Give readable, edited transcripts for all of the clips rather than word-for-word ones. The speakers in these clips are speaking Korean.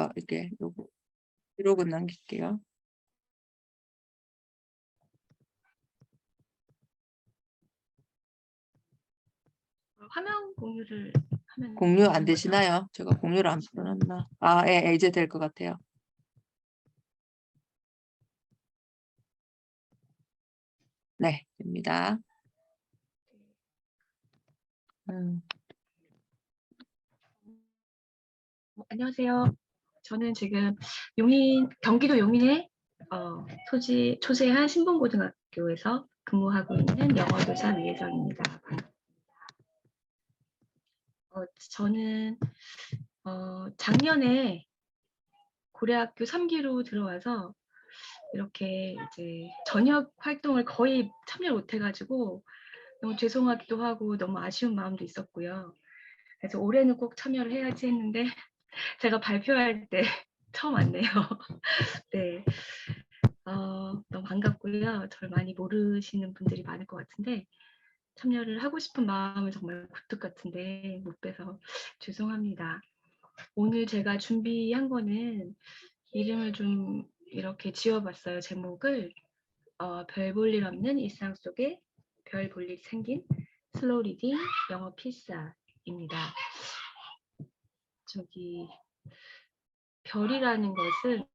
제가 이렇게 요거 기록은 남길게요. 화면 공유를 하면 공유 안 되는 거죠? 되시나요? 제가 공유를 안 풀어놨나? 아, 예, 이제 될 것 같아요. 네, 됩니다. 안녕하세요. 저는 지금 경기도 용인의 초재한 신봉고등학교에서 근무하고 있는 영어교사 미혜정입니다. 저는 작년에 고려학교 3기로 들어와서 이렇게 이제 저녁 활동을 거의 참여를 못해가지고 너무 죄송하기도 하고 너무 아쉬운 마음도 있었고요. 그래서 올해는 꼭 참여를 해야지 했는데 제가 발표할 때 처음 왔네요. 네, 너무 반갑고요. 저를 많이 모르시는 분들이 많을 것 같은데 참여를 하고 싶은 마음은 정말 굴뚝 같은데 못 빼서 죄송합니다. 오늘 제가 준비한 거는 이름을 좀 이렇게 지어봤어요. 제목을 별 볼 일 없는 일상 속에 별 볼 일 생긴 슬로우 리딩 영어 필사입니다. 저기 별이라는 것은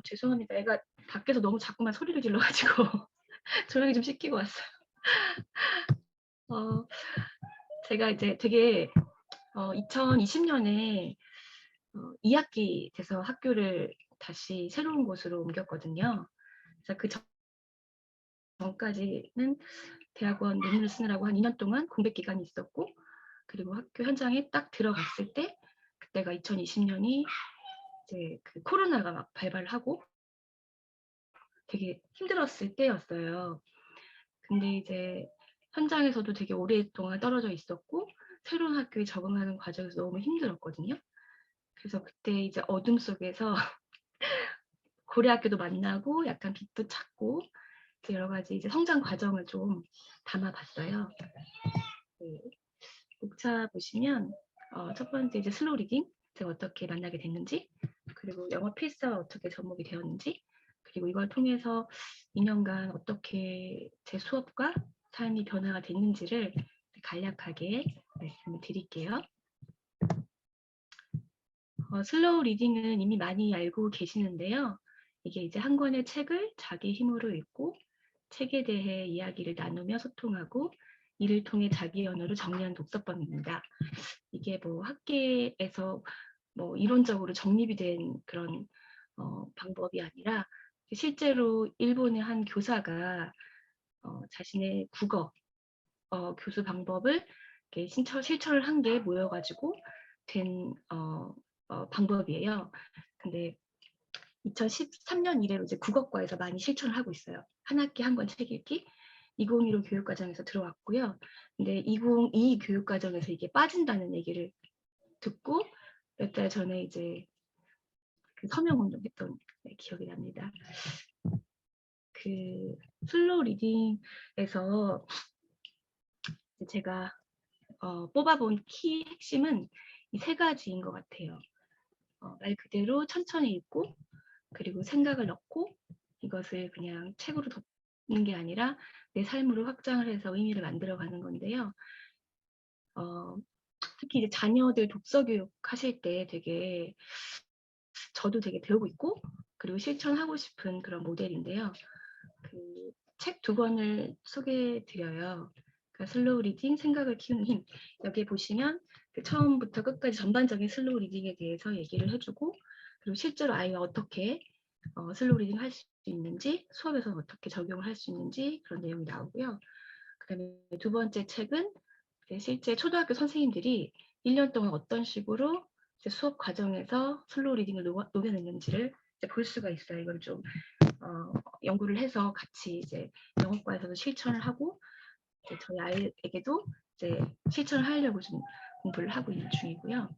죄송합니다. 애가 밖에서 너무 자꾸만 소리를 질러가지고 조용히 좀 시키고 왔어요. 제가 이제 되게 2020년에 2학기 돼서 학교를 다시 새로운 곳으로 옮겼거든요. 그래서 그 전까지는 대학원 논문을 쓰느라고 한 2년 동안 공백 기간이 있었고, 그리고 학교 현장에 딱 들어갔을 때 그때가 2020년이 이제 그 코로나가 막 발발을 하고 되게 힘들었을 때였어요. 근데 이제 현장에서도 되게 오랫동안 떨어져 있었고 새로운 학교에 적응하는 과정에서 너무 힘들었거든요. 그래서 그때 이제 어둠 속에서 고려학교도 만나고 약간 빛도 찾고 여러 가지 이제 성장 과정을 좀 담아봤어요. 네. 목차 보시면 첫 번째 이제 슬로우 리딩, 제가 어떻게 만나게 됐는지, 그리고 영어 필사가 어떻게 접목이 되었는지, 그리고 이걸 통해서 2년간 어떻게 제 수업과 삶이 변화가 됐는지를 간략하게 말씀을 드릴게요. 슬로우 리딩은 이미 많이 알고 계시는데요. 이게 이제 한 권의 책을 자기 힘으로 읽고 책에 대해 이야기를 나누며 소통하고 이를 통해 자기 언어로 정리한 독서법입니다. 이게 뭐 학계에서 뭐 이론적으로 정립이 된 그런 방법이 아니라 실제로 일본의 한 교사가 자신의 국어 교수 방법을 실천을 한 게 모여가지고 된 방법이에요. 근데 2013년 이래로 이제 국어과에서 많이 실천을 하고 있어요. 한 학기 한 권 책 읽기 2015 교육과정에서 들어왔고요. 근데 2022 교육과정에서 이게 빠진다는 얘기를 듣고 몇 달 전에 이제 그 서명 운동했던 기억이 납니다. 그 슬로우 리딩에서 제가 뽑아본 키 핵심은 이 세 가지인 것 같아요. 말 그대로 천천히 읽고 그리고 생각을 넣고 이것을 그냥 책으로 덮는 게 아니라 내 삶으로 확장을 해서 의미를 만들어가는 건데요. 특히 이제 자녀들 독서 교육 하실 때 되게 저도 되게 배우고 있고 그리고 실천하고 싶은 그런 모델인데요. 그 책 2권을 소개해 드려요. 그러니까 슬로우 리딩, 생각을 키우는 힘. 여기에 보시면 그 처음부터 끝까지 전반적인 슬로우 리딩에 대해서 얘기를 해주고 그리고 실제로 아이가 어떻게 슬로우 리딩 할 수 있는지 수업에서 어떻게 적용을 할 수 있는지 그런 내용이 나오고요. 그다음에 두 번째 책은 실제 초등학교 선생님들이 1년 동안 어떤 식으로 수업 과정에서 슬로우 리딩을 녹여냈는지를 볼 수가 있어요. 이걸 좀 연구를 해서 같이 이제 영어과에서도 실천을 하고 저희 아이에게도 이제 실천을 하려고 좀 공부를 하고 있는 중이고요.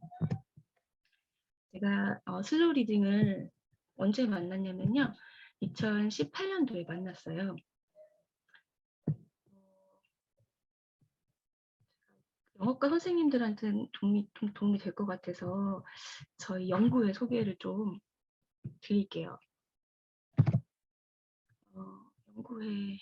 제가 슬로우 리딩을 언제 만났냐면요. 2018년도에 만났어요. 영어과 선생님들한테는 도움이 될 것 같아서 저희 연구회 소개를 좀 드릴게요. 연구회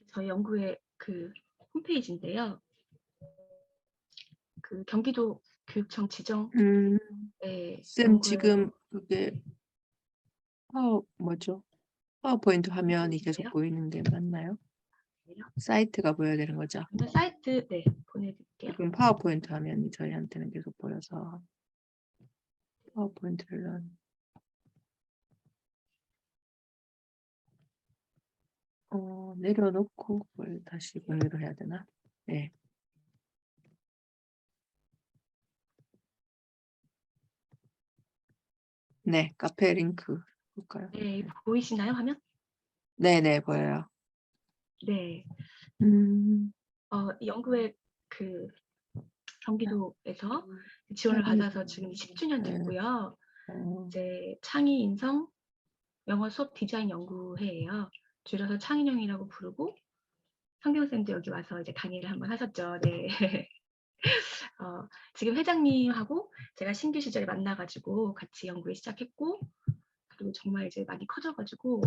저희 연구회 그 홈페이지인데요. 그 경기도 교육청 지정 쌤 연구회 지금 그게 뭐죠? 파워포인트 화면이 계속 홈페이지인데요. 보이는 게 맞나요? 사이트가 보여야 되는 거죠? 먼저 사이트 보내드릴게요. 지금 파워포인트 화면이 저희한테는 계속 보여서 파워포인트를 내려놓고 그걸 다시 공유를 해야 되나? 네. 네, 카페 링크 볼까요? 네, 보이시나요, 화면? 네네, 보여요. 네. 이 연구회 그 경기도에서 지원을 받아서 지금 10주년 됐고요. 이제 창의 인성 영어 수업 디자인 연구회예요. 줄여서 창인영이라고 부르고 성경쌤도 여기 와서 이제 강의를 한번 하셨죠. 네. 지금 회장님하고 제가 신규 시절에 만나가지고 같이 연구회 시작했고 그리고 정말 이제 많이 커져가지고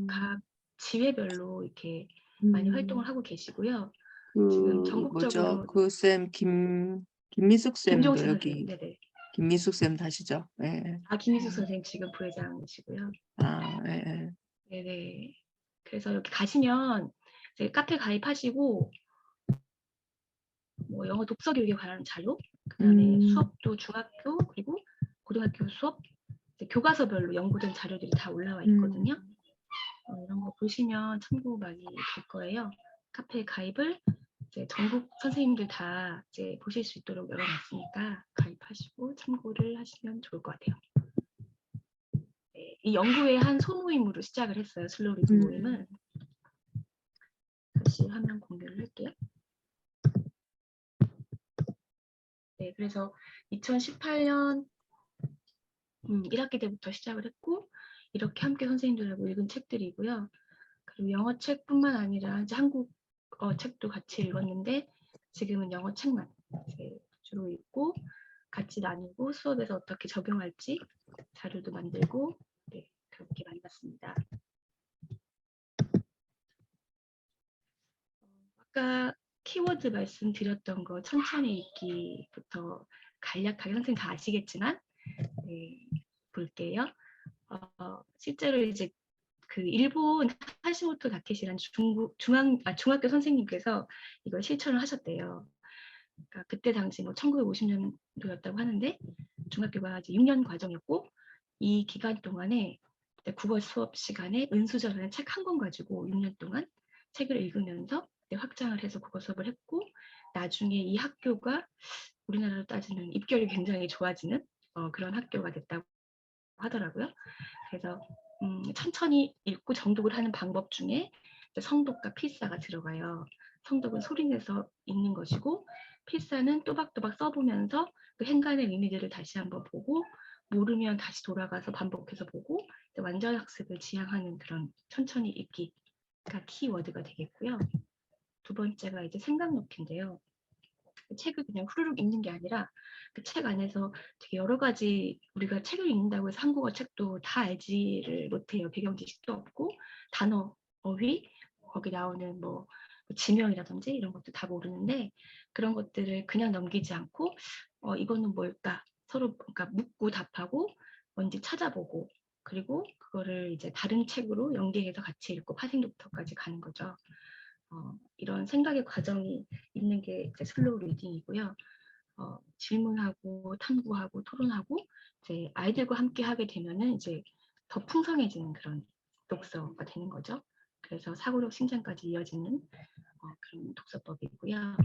각 지회별로 이렇게 많이 활동을 하고 계시고요. 지금 전국적으로 그 쌤 김미숙 쌤도 김종수 여기 선생님, 네네. 김미숙 쌤 다시죠? 네. 김미숙 선생님 지금 부회장이시고요. 네. 네네. 그래서 여기 가시면 이제 카페 가입하시고 뭐 영어 독서 교육에 관한 자료, 그다음에 수업도 중학교 그리고 고등학교 수업 이제 교과서별로 연구된 자료들이 다 올라와 있거든요. 이런 거 보시면 참고 많이 될 거예요. 카페 가입을 이제 전국 선생님들 다 이제 보실 수 있도록 열어놨으니까 가입하시고 참고를 하시면 좋을 것 같아요. 네, 이 연구회 한 소모임으로 시작을 했어요. 슬로우 리딩 모임은. 다시 화면 공유를 할게요. 네, 그래서 2018년 1학기 때부터 시작을 했고 이렇게 함께 선생님들하고 읽은 책들이고요. 그리고 영어 책뿐만 아니라 이제 한국어 책도 같이 읽었는데 지금은 영어 책만 이제 주로 읽고 같이 나누고 수업에서 어떻게 적용할지 자료도 만들고 네, 그렇게 만났습니다. 아까 키워드 말씀드렸던 거 천천히 읽기부터 간략하게 선생님 다 아시겠지만 네, 볼게요. 실제로 이제 그 일본 하시모토 다케시라는 중학교 선생님께서 이걸 실천을 하셨대요. 그러니까 그때 당시 뭐 1950년도였다고 하는데 중학교가 이제 6년 과정이었고 이 기간 동안에 국어 수업 시간에 은수저라는 책 한 권 가지고 6년 동안 책을 읽으면서 확장을 해서 국어 수업을 했고 나중에 이 학교가 우리나라로 따지면 입결이 굉장히 좋아지는 그런 학교가 됐다고 하더라고요. 그래서 천천히 읽고 정독을 하는 방법 중에 성독과 필사가 들어가요. 성독은 소리내서 읽는 것이고 필사는 또박또박 써보면서 그 행간의 의미들을 다시 한번 보고 모르면 다시 돌아가서 반복해서 보고 완전 학습을 지향하는 그런 천천히 읽기가 키워드가 되겠고요. 두 번째가 이제 생각 높이인데요. 책을 그냥 후루룩 읽는 게 아니라 그 책 안에서 되게 여러 가지 우리가 책을 읽는다고 해서 한국어 책도 다 알지를 못해요. 배경 지식도 없고 단어, 어휘, 거기 나오는 뭐 지명이라든지 이런 것도 다 모르는데 그런 것들을 그냥 넘기지 않고 이거는 뭘까 서로 그러니까 묻고 답하고 뭔지 찾아보고 그리고 그거를 이제 다른 책으로 연계해서 같이 읽고 파생 독서까지 가는 거죠. 이런 생각의 과정이 있는 게 이제 슬로우 리딩이고요. 질문하고 탐구하고 토론하고 이제 아이들과 함께 하게 되면은 이제 더 풍성해지는 그런 독서가 되는 거죠. 그래서 사고력 신장까지 이어지는 그런 독서법이고요.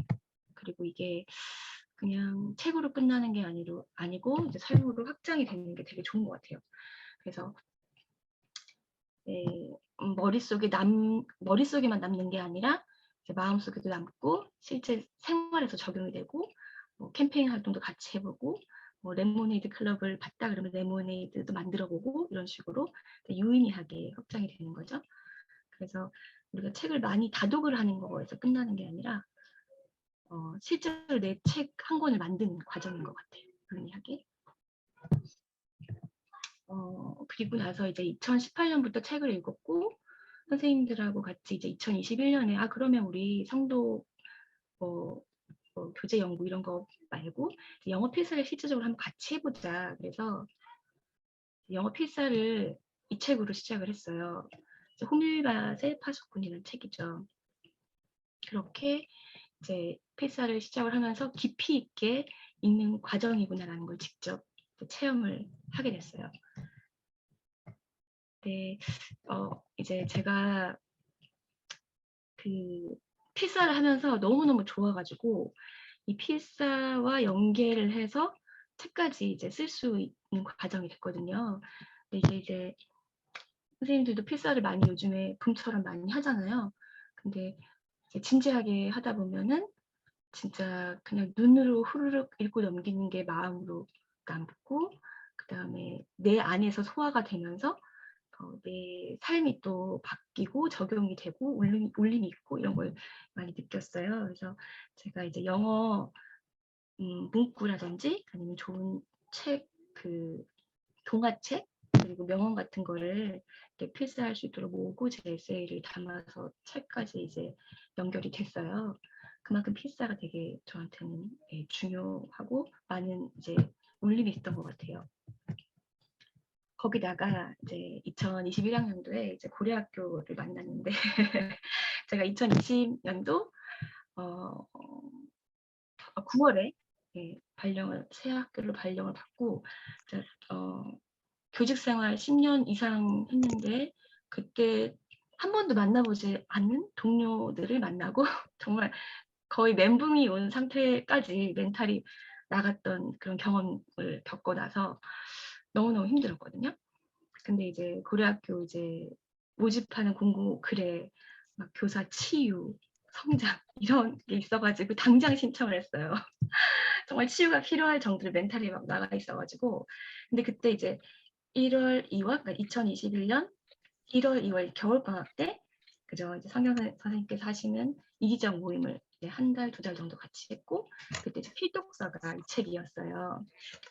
그리고 이게 그냥 책으로 끝나는 게 아니고 이제 삶으로 확장이 되는 게 되게 좋은 것 같아요. 그래서 머릿속에만 남는 게 아니라 이제 마음속에도 남고 실제 생활에서 적용이 되고 뭐 캠페인 활동도 같이 해보고 뭐 레모네이드 클럽을 봤다 그러면 레모네이드도 만들어보고 이런 식으로 유의미하게 확장이 되는 거죠. 그래서 우리가 책을 많이 다독을 하는 거에서 끝나는 게 아니라 실제로 내 책 한 권을 만드는 과정인 것 같아요. 유의미하게. 그리고 나서 이제 2018년부터 책을 읽었고 선생님들하고 같이 이제 2021년에 그러면 우리 성도 교재 연구 이런 거 말고 영어 필사를 실질적으로 한번 같이 해보자. 그래서 영어 필사를 이 책으로 시작을 했어요. 호밀밭의 파수꾼이라는 책이죠. 그렇게 이제 필사를 시작을 하면서 깊이 있게 읽는 과정이구나라는 걸 직접 체험을 하게 됐어요. 네, 이제 제가 그 필사를 하면서 너무너무 좋아가지고 이 필사와 연계를 해서 책까지 이제 쓸 수 있는 과정이 됐거든요. 근데 이제 선생님들도 필사를 많이 요즘에 붐처럼 많이 하잖아요. 근데 이제 진지하게 하다 보면은 진짜 그냥 눈으로 후루룩 읽고 넘기는 게 마음으로 남고 그다음에 내 안에서 소화가 되면서 내 삶이 또 바뀌고 적용이 되고 울림이 있고 이런 걸 많이 느꼈어요. 그래서 제가 이제 영어 문구라든지 아니면 좋은 책, 동화책 그리고 명언 같은 거를 이렇게 필사할 수 있도록 모으고 제 에세이를 담아서 책까지 이제 연결이 됐어요. 그만큼 필사가 되게 저한테는 중요하고 많은 이제 울림이 있었던 것 같아요. 거기다가 이제 2021학년도에 이제 고려학교를 만났는데 제가 2020년도 9월에 새 학교로 발령을 받고 교직 생활 10년 이상 했는데 그때 한 번도 만나보지 않는 동료들을 만나고 정말 거의 멘붕이 온 상태까지 멘탈이 나갔던 그런 경험을 겪고 나서 너무너무 힘들었거든요. 근데 이제 고려학교 이제 모집하는 공고 글에 막 교사 치유, 성장 이런 게 있어가지고 당장 신청을 했어요. 정말 치유가 필요할 정도로 멘탈이 막 나가 있어가지고 근데 그때 이제 1월, 2월, 그러니까 2021년 1월, 2월 겨울방학 때 그죠 이제 성경 선생님께서 하시는 이기적 모임을 한 달, 2달 정도 같이 했고 그때 이제 필독서가 이 책이었어요.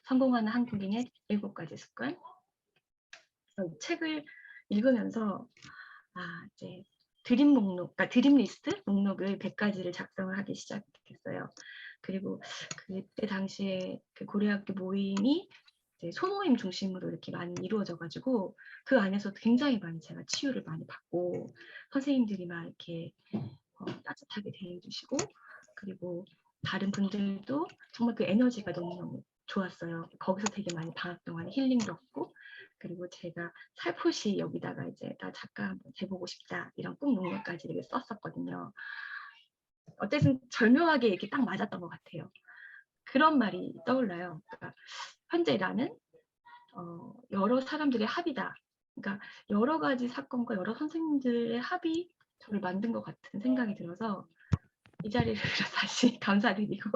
성공하는 한국인의 7가지 습관. 그래서 이 책을 읽으면서 이제 드림 목록, 그러니까 드림 리스트 목록을 100가지를 작성을 하기 시작했어요. 그리고 그때 당시에 그 고려학교 모임이 이제 소모임 중심으로 이렇게 많이 이루어져가지고 그 안에서 굉장히 많이 제가 치유를 많이 받고 선생님들이 막 이렇게 따뜻하게 대해주시고 그리고 다른 분들도 정말 그 에너지가 너무너무 좋았어요. 거기서 되게 많이 방학 동안에 힐링도 얻고 그리고 제가 살포시 여기다가 이제 나 작가 한번 돼보고 싶다 이런 꿈 목록까지 이렇게 썼었거든요. 어쨌든 절묘하게 이렇게 딱 맞았던 것 같아요. 그런 말이 떠올라요. 그러니까 현재 나는 여러 사람들의 합이다. 그러니까 여러 가지 사건과 여러 선생님들의 합이 저를 만든 것 같은 생각이 들어서 이 자리를 다시 감사드리고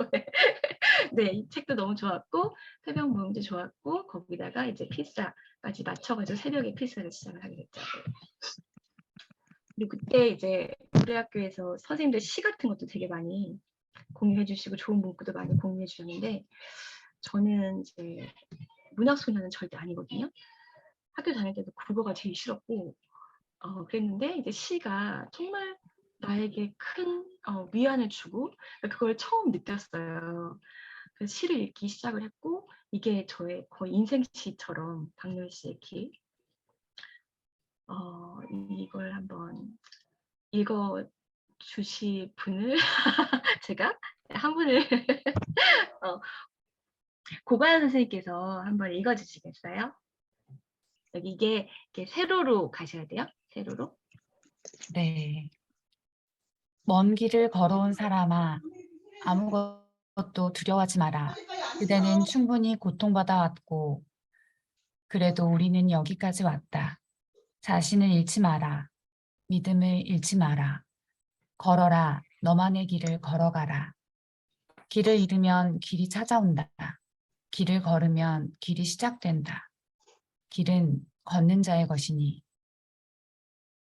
네, 이 책도 너무 좋았고 새벽 모임도 좋았고 거기다가 이제 필사까지 맞춰가지고 새벽에 필사를 시작을 하게 됐죠. 그리고 그때 이제 우리 학교에서 선생님들 시 같은 것도 되게 많이 공유해 주시고 좋은 문구도 많이 공유해 주셨는데 저는 이제 문학 소녀는 절대 아니거든요. 학교 다닐 때도 국어가 제일 싫었고 그랬는데 이제 시가 정말 나에게 큰 위안을 주고 그걸 처음 느꼈어요. 그래서 시를 읽기 시작을 했고 이게 저의 거의 인생시처럼 박노일 씨의 길 이걸 한번 읽어 주실 분을 제가 한 분을 고가연 선생님께서 한번 읽어 주시겠어요? 여기 이게 세로로 가셔야 돼요. 세로로. 네. 먼 길을 걸어온 사람아, 아무것도 두려워하지 마라. 그대는 충분히 고통받아 왔고, 그래도 우리는 여기까지 왔다. 자신을 잃지 마라. 믿음을 잃지 마라. 걸어라. 너만의 길을 걸어가라. 길을 잃으면 길이 찾아온다. 길을 걸으면 길이 시작된다. 길은 걷는 자의 것이니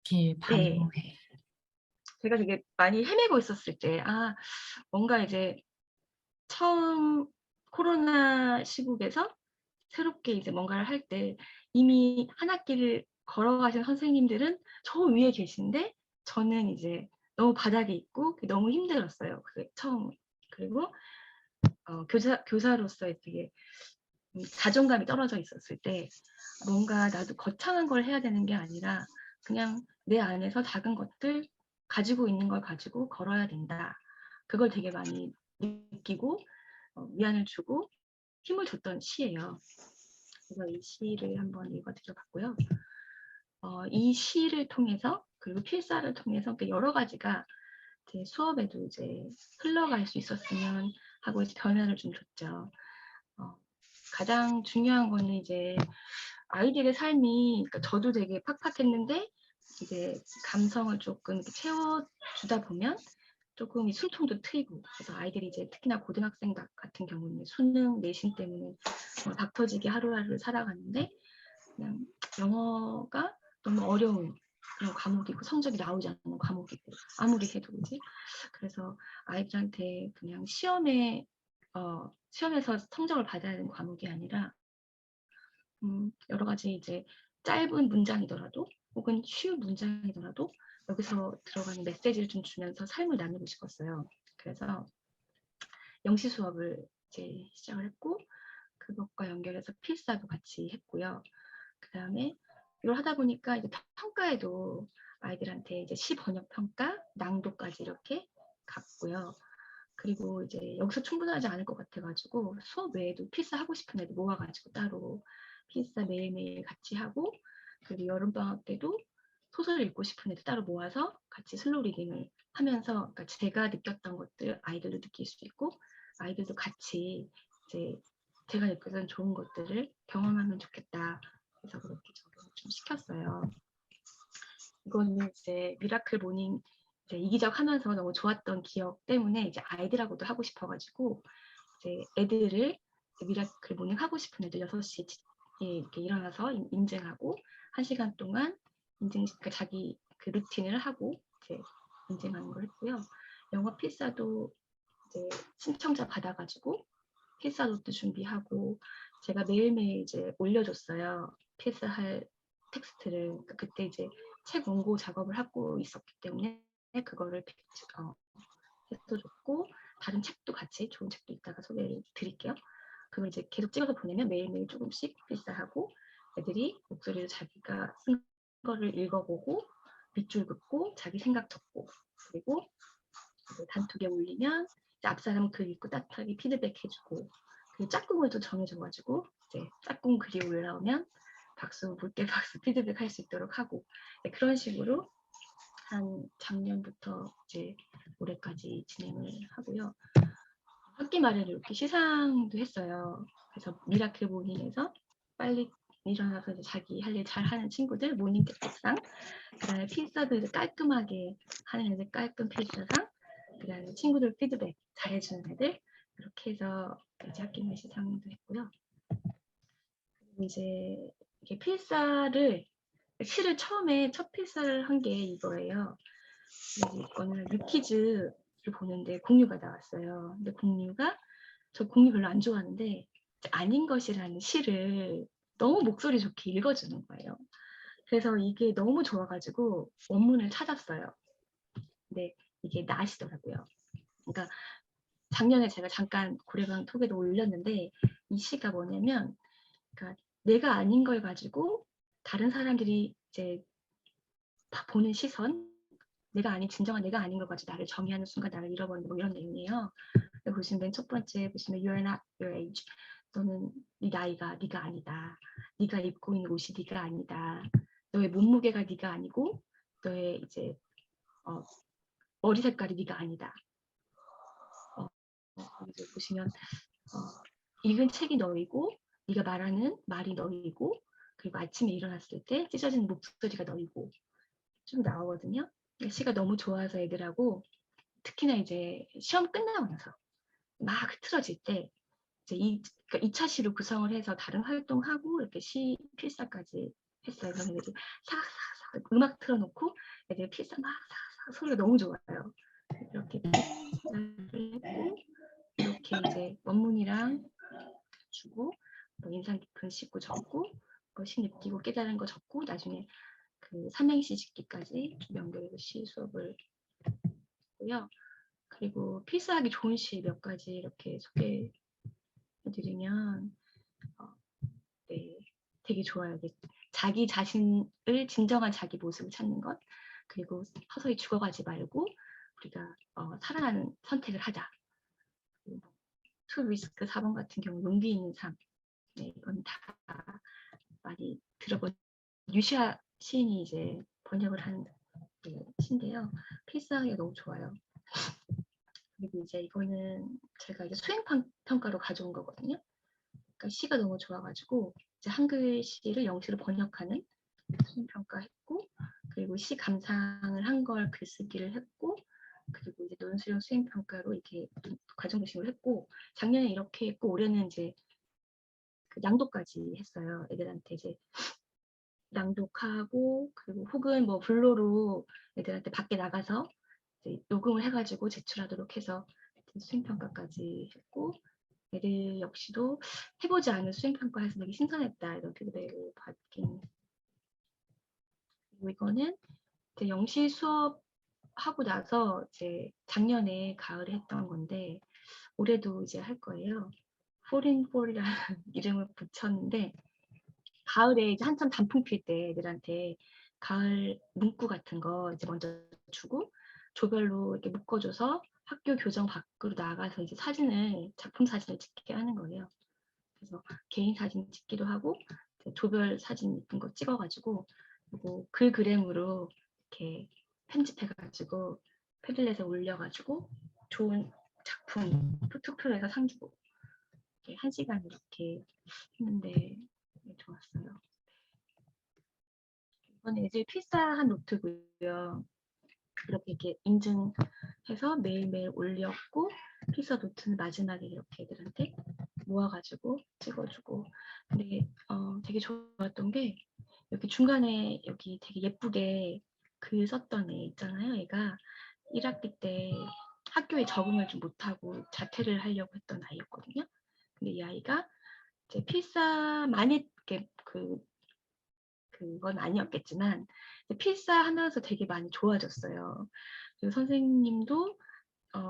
길 네. 방도해. 제가 되게 많이 헤매고 있었을 때, 뭔가 이제 처음 코로나 시국에서 새롭게 이제 뭔가를 할 때 이미 한 학기를 걸어가신 선생님들은 저 위에 계신데 저는 이제 너무 바닥에 있고 너무 힘들었어요. 그게 처음. 그리고 교사로서의 되게 자존감이 떨어져 있었을 때 뭔가 나도 거창한 걸 해야 되는 게 아니라 그냥 내 안에서 작은 것들 가지고 있는 걸 가지고 걸어야 된다. 그걸 되게 많이 느끼고 위안을 주고 힘을 줬던 시예요. 그래서 이 시를 한번 읽어드려 봤고요. 이 시를 통해서 그리고 필사를 통해서 여러 가지가 제 수업에도 이제 흘러갈 수 있었으면 하고 이제 변화를 좀 줬죠. 가장 중요한 거는 이제 아이들의 삶이, 그러니까 저도 되게 팍팍했는데 이제 감성을 조금 이렇게 채워주다 보면 조금 이 숨통도 트이고, 그래서 아이들이 이제 특히나 고등학생 같은 경우는 수능 내신 때문에 박 터지게 하루하루를 살아가는데 그냥 영어가 너무 어려운 그런 과목이고 성적이 나오지 않는 과목이고 아무리 해도 그지. 그래서 아이들한테 그냥 시험에서 성적을 받아야 되는 과목이 아니라 여러 가지 이제 짧은 문장이더라도 혹은 쉬운 문장이더라도 여기서 들어가는 메시지를 좀 주면서 삶을 나누고 싶었어요. 그래서 영시 수업을 이제 시작을 했고 그것과 연결해서 필사도 같이 했고요. 그 다음에 이걸 하다 보니까 이제 평가에도 아이들한테 이제 시 번역 평가, 낭독까지 이렇게 갔고요. 그리고 이제 여기서 충분하지 않을 것 같아가지고 수업 외에도 필사 하고 싶은 애들 모아가지고 따로 필사 매일매일 같이 하고, 그리고 여름방학 때도 소설을 읽고 싶은 애들 따로 모아서 같이 슬로우 리딩을 하면서, 그러니까 제가 느꼈던 것들 아이들도 느낄 수 있고 아이들도 같이 이제 제가 느꼈던 좋은 것들을 경험하면 좋겠다. 그래서 그렇게 적용을 좀 시켰어요. 이거는 이제 미라클 모닝 이제 이기적 하면서 너무 좋았던 기억 때문에 이제 아이들하고도 하고 싶어가지고 이제 애들을 미라클 모닝 하고 싶은 애들 6시에 이렇게 일어나서 인증하고 1시간 동안 그러니까 자기 그 루틴을 하고 이제 인증하는 걸 했고요. 영어 필사도 이제 신청자 받아가지고 필사 노트 준비하고 제가 매일매일 이제 올려줬어요. 필사할 텍스트를. 그러니까 그때 이제 책 원고 작업을 하고 있었기 때문에 그거를 해줘줬고, 다른 책도 같이 좋은 책도 이따가 소개를 드릴게요. 그걸 이제 계속 찍어서 보내면 매일매일 조금씩 필사하고 애들이 목소리로 자기가 쓴 거를 읽어보고 밑줄 긋고 자기 생각 적고, 그리고 단톡에 올리면 앞사람 글 읽고 따뜻하게 피드백 해주고, 그리고 짝꿍을 또 정해줘가지고 이제 짝꿍 글이 올라오면 박수, 물개 박수 피드백 할 수 있도록 하고, 그런 식으로 한 작년부터 이제 올해까지 진행을 하고요. 학기 말에는 이렇게 시상도 했어요. 그래서 미라클 모닝에서 빨리 일어나서 이제 자기 할 일 잘하는 친구들 모닝 대책상, 그다음에 필사도 깔끔하게 하는 애들 깔끔 필사상, 그다음에 친구들 피드백 잘해주는 애들, 이렇게 해서 이제 학기 말 시상도 했고요. 그리고 이제 이게 필사를 시를 처음에 첫 필사를 한 게 이거예요. 이거는 유퀴즈를 보는데 공유가 나왔어요. 근데 저 공유 별로 안 좋아하는데 아닌 것이라는 시를 너무 목소리 좋게 읽어주는 거예요. 그래서 이게 너무 좋아가지고 원문을 찾았어요. 근데 이게 낫이더라고요. 그러니까 작년에 제가 잠깐 고래방 톡에도 올렸는데 이 시가 뭐냐면, 그러니까 내가 아닌 걸 가지고 다른 사람들이 이제 보는 시선, 진정한 내가 아닌 걸 가지고 나를 정의하는 순간 나를 잃어버리는 뭐 이런 내용이에요. 보시면 맨 첫 번째 보시면 you're not your age. 너는 네 나이가 네가 아니다. 네가 입고 있는 옷이 네가 아니다. 너의 몸무게가 네가 아니고 너의 이제 머리 색깔이 네가 아니다. 이제 보시면 읽은 책이 너이고 네가 말하는 말이 너이고, 그리고 아침에 일어났을 때 찢어지는 목소리가 너이고 좀 나오거든요. 시가 너무 좋아서 애들하고 특히나 이제 시험 끝나고 나서 막 흐트러질 때 이제 그러니까 2차 시로 구성을 해서 다른 활동하고 이렇게 시 필사까지 했어요. 그러면 이제 사각사각 음악 틀어놓고 애들 필사 막 사각사각 소리가 너무 좋아요. 이렇게 필사를 했고 이렇게 이제 원문이랑 주고 뭐 인상 깊은 시구 적고 시 느끼고 깨달은 거 적고 나중에 그 삼행시 짓기까지 좀 연결해서 시 수업을 했고요. 그리고 필사하기 좋은 시 몇 가지 이렇게 소개해드리면 네, 되게 좋아요. 이게 자기 자신을 진정한 자기 모습을 찾는 것 그리고 서서히 죽어가지 말고 우리가 살아나는 선택을 하자. 투 리스크 4번 같은 경우 용기 있는 삶. 네, 이건 다 많이 들어본 유시아 시인이 이제 번역을 한 시인데요. 필사하기가 너무 좋아요. 그리고 이제 이거는 제가 이제 수행 평가로 가져온 거거든요. 그러니까 시가 너무 좋아가지고 이제 한글 시를 영시로 번역하는 수행 평가했고, 그리고 시 감상을 한 걸 글쓰기를 했고, 그리고 이제 논술형 수행 평가로 이렇게 과정 도식을 했고, 작년에 이렇게 했고 올해는 이제 그 낭독까지 했어요. 애들한테 이제 낭독하고 그리고 혹은 뭐 블로로 애들한테 밖에 나가서 이제 녹음을 해가지고 제출하도록 해서 수행평가까지 했고 애들 역시도 해보지 않은 수행평가에서 되게 신선했다 이런 피드백을 받긴. 그리고 이거는 이제 영시 수업 하고 나서 이제 작년에 가을에 했던 건데 올해도 이제 할 거예요. Falling Fall이라는 이름을 붙였는데 가을에 이제 한참 단풍 필 때 애들한테 가을 문구 같은 거 이제 먼저 주고 조별로 이렇게 묶어줘서 학교 교정 밖으로 나가서 이제 사진을 작품 사진을 찍게 하는 거예요. 그래서 개인 사진 찍기도 하고 조별 사진 이쁜 거 찍어가지고 그리고 글그램으로 이렇게 편집해가지고 패들렛에 올려가지고 좋은 작품 투표해서 상 주고 1시간 이렇게 했는데 좋았어요. 이번에 이제 필사한 노트고요. 이렇게 인증해서 매일매일 올렸고 필사 노트는 마지막에 이렇게 애들한테 모아가지고 찍어주고. 근데 되게 좋았던 게 여기 중간에 여기 되게 예쁘게 글 썼던 애 있잖아요. 얘가 1학기 때 학교에 적응을 좀 못하고 자퇴를 하려고 했던 아이였거든요. 근데 이 아이가 이제 필사만이 그건 아니었겠지만 필사하면서 되게 많이 좋아졌어요. 그리고 선생님도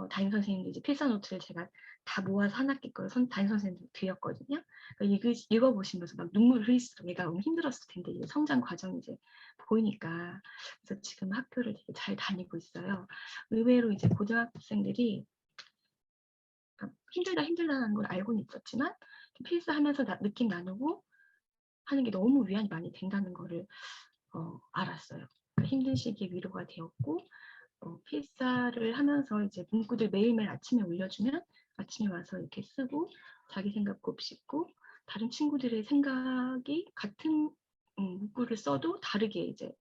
담임 선생님도 이제 필사 노트를 제가 다 모아서 한 학기 걸 담임 선생님도 드렸거든요. 그러니까 읽어보시면서 막 눈물을 흘리시더라고요. 얘가 너무 힘들었을 텐데 이제 성장 과정이 이제 보이니까. 그래서 지금 학교를 되게 잘 다니고 있어요. 의외로 이제 고등학생들이 힘들다는 걸 알고는 있었지만 필사하면서 느낌 나누고 하는 게 너무 위안이 많이 된다는 거를 알았어요. 그러니까 힘든 시기에 위로가 되었고 필사를 하면서 이제 문구들 매일매일 아침에 올려주면 아침에 와서 이렇게 쓰고 자기 생각 곱씹고 다른 친구들의 생각이 같은 문구를 써도 다르게 이제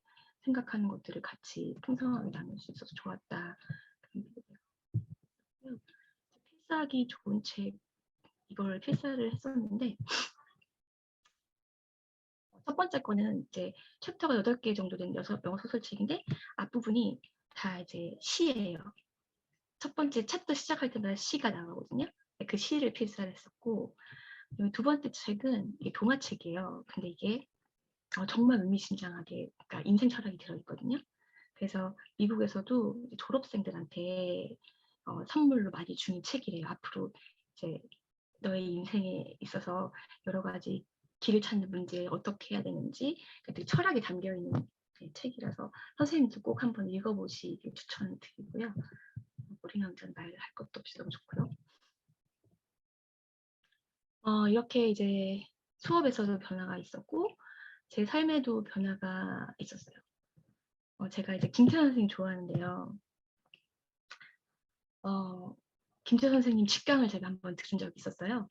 생각하는 것들을 같이 풍성하게 나눌 수 있어서 좋았다. 필사하기 좋은 책 이걸 필사를 했었는데 첫 번째 거는 이제 챕터가 8개 정도 된 영어 소설책인데 앞부분이 다 이제 시예요. 첫 번째 챕터 시작할 때마다 시가 나오거든요. 그 시를 필사를 했었고 두 번째 책은 이게 동화책이에요. 근데 이게 정말 의미심장하게 그러니까 인생 철학이 들어있거든요. 그래서 미국에서도 졸업생들한테 선물로 많이 주는 책이래요. 앞으로 이제 너의 인생에 있어서 여러 가지 길을 찾는 문제에 어떻게 해야 되는지 되게 철학이 담겨있는 책이라서 선생님도 꼭 한번 읽어보시길 추천드리고요. 어린 왕자는 말할 것도 없이 너무 좋고요. 이렇게 이제 수업에서도 변화가 있었고 제 삶에도 변화가 있었어요. 제가 이제 김태현 선생님 좋아하는데요. 김태현 선생님 직강을 제가 한번 들은 적이 있었어요.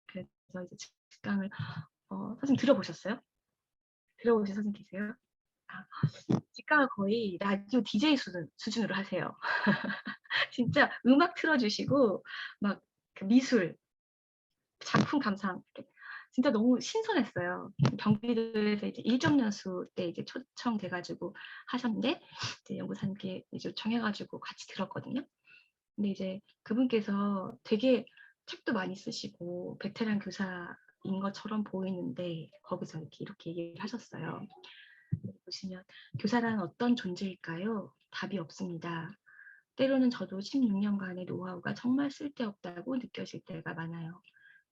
그래서 이제 직강을 선생님 들어보셨어요? 들어보신 선생님 계세요? 직감을 거의 라디오 DJ 수준으로 하세요. 진짜 음악 틀어주시고 막 그 미술, 작품 감상 진짜 너무 신선했어요. 경기도에서 이제 1점 연수 때 이제 초청돼 가지고 하셨는데 이제 연구사님께 이제 요청해 가지고 같이 들었거든요. 근데 이제 그분께서 되게 책도 많이 쓰시고 베테랑 교사인 것처럼 보이는데 거기서 이렇게 얘기를 하셨어요. 보시면 교사란 어떤 존재일까요? 답이 없습니다. 때로는 저도 16년간의 노하우가 정말 쓸데없다고 느껴질 때가 많아요.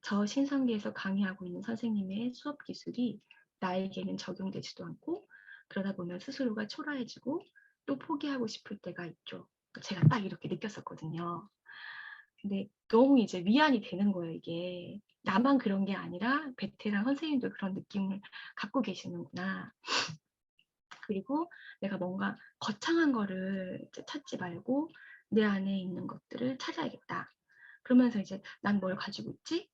저 신성기에서 강의하고 있는 선생님의 수업 기술이 나에게는 적용되지도 않고 그러다 보면 스스로가 초라해지고 또 포기하고 싶을 때가 있죠. 제가 딱 이렇게 느꼈었거든요. 근데 너무 이제 위안이 되는 거예요, 이게. 나만 그런 게 아니라 베테랑 선생님도 그런 느낌을 갖고 계시는구나. 그리고 내가 뭔가 거창한 거를 이제 찾지 말고 내 안에 있는 것들을 찾아야겠다. 그러면서 이제 난 뭘 가지고 있지?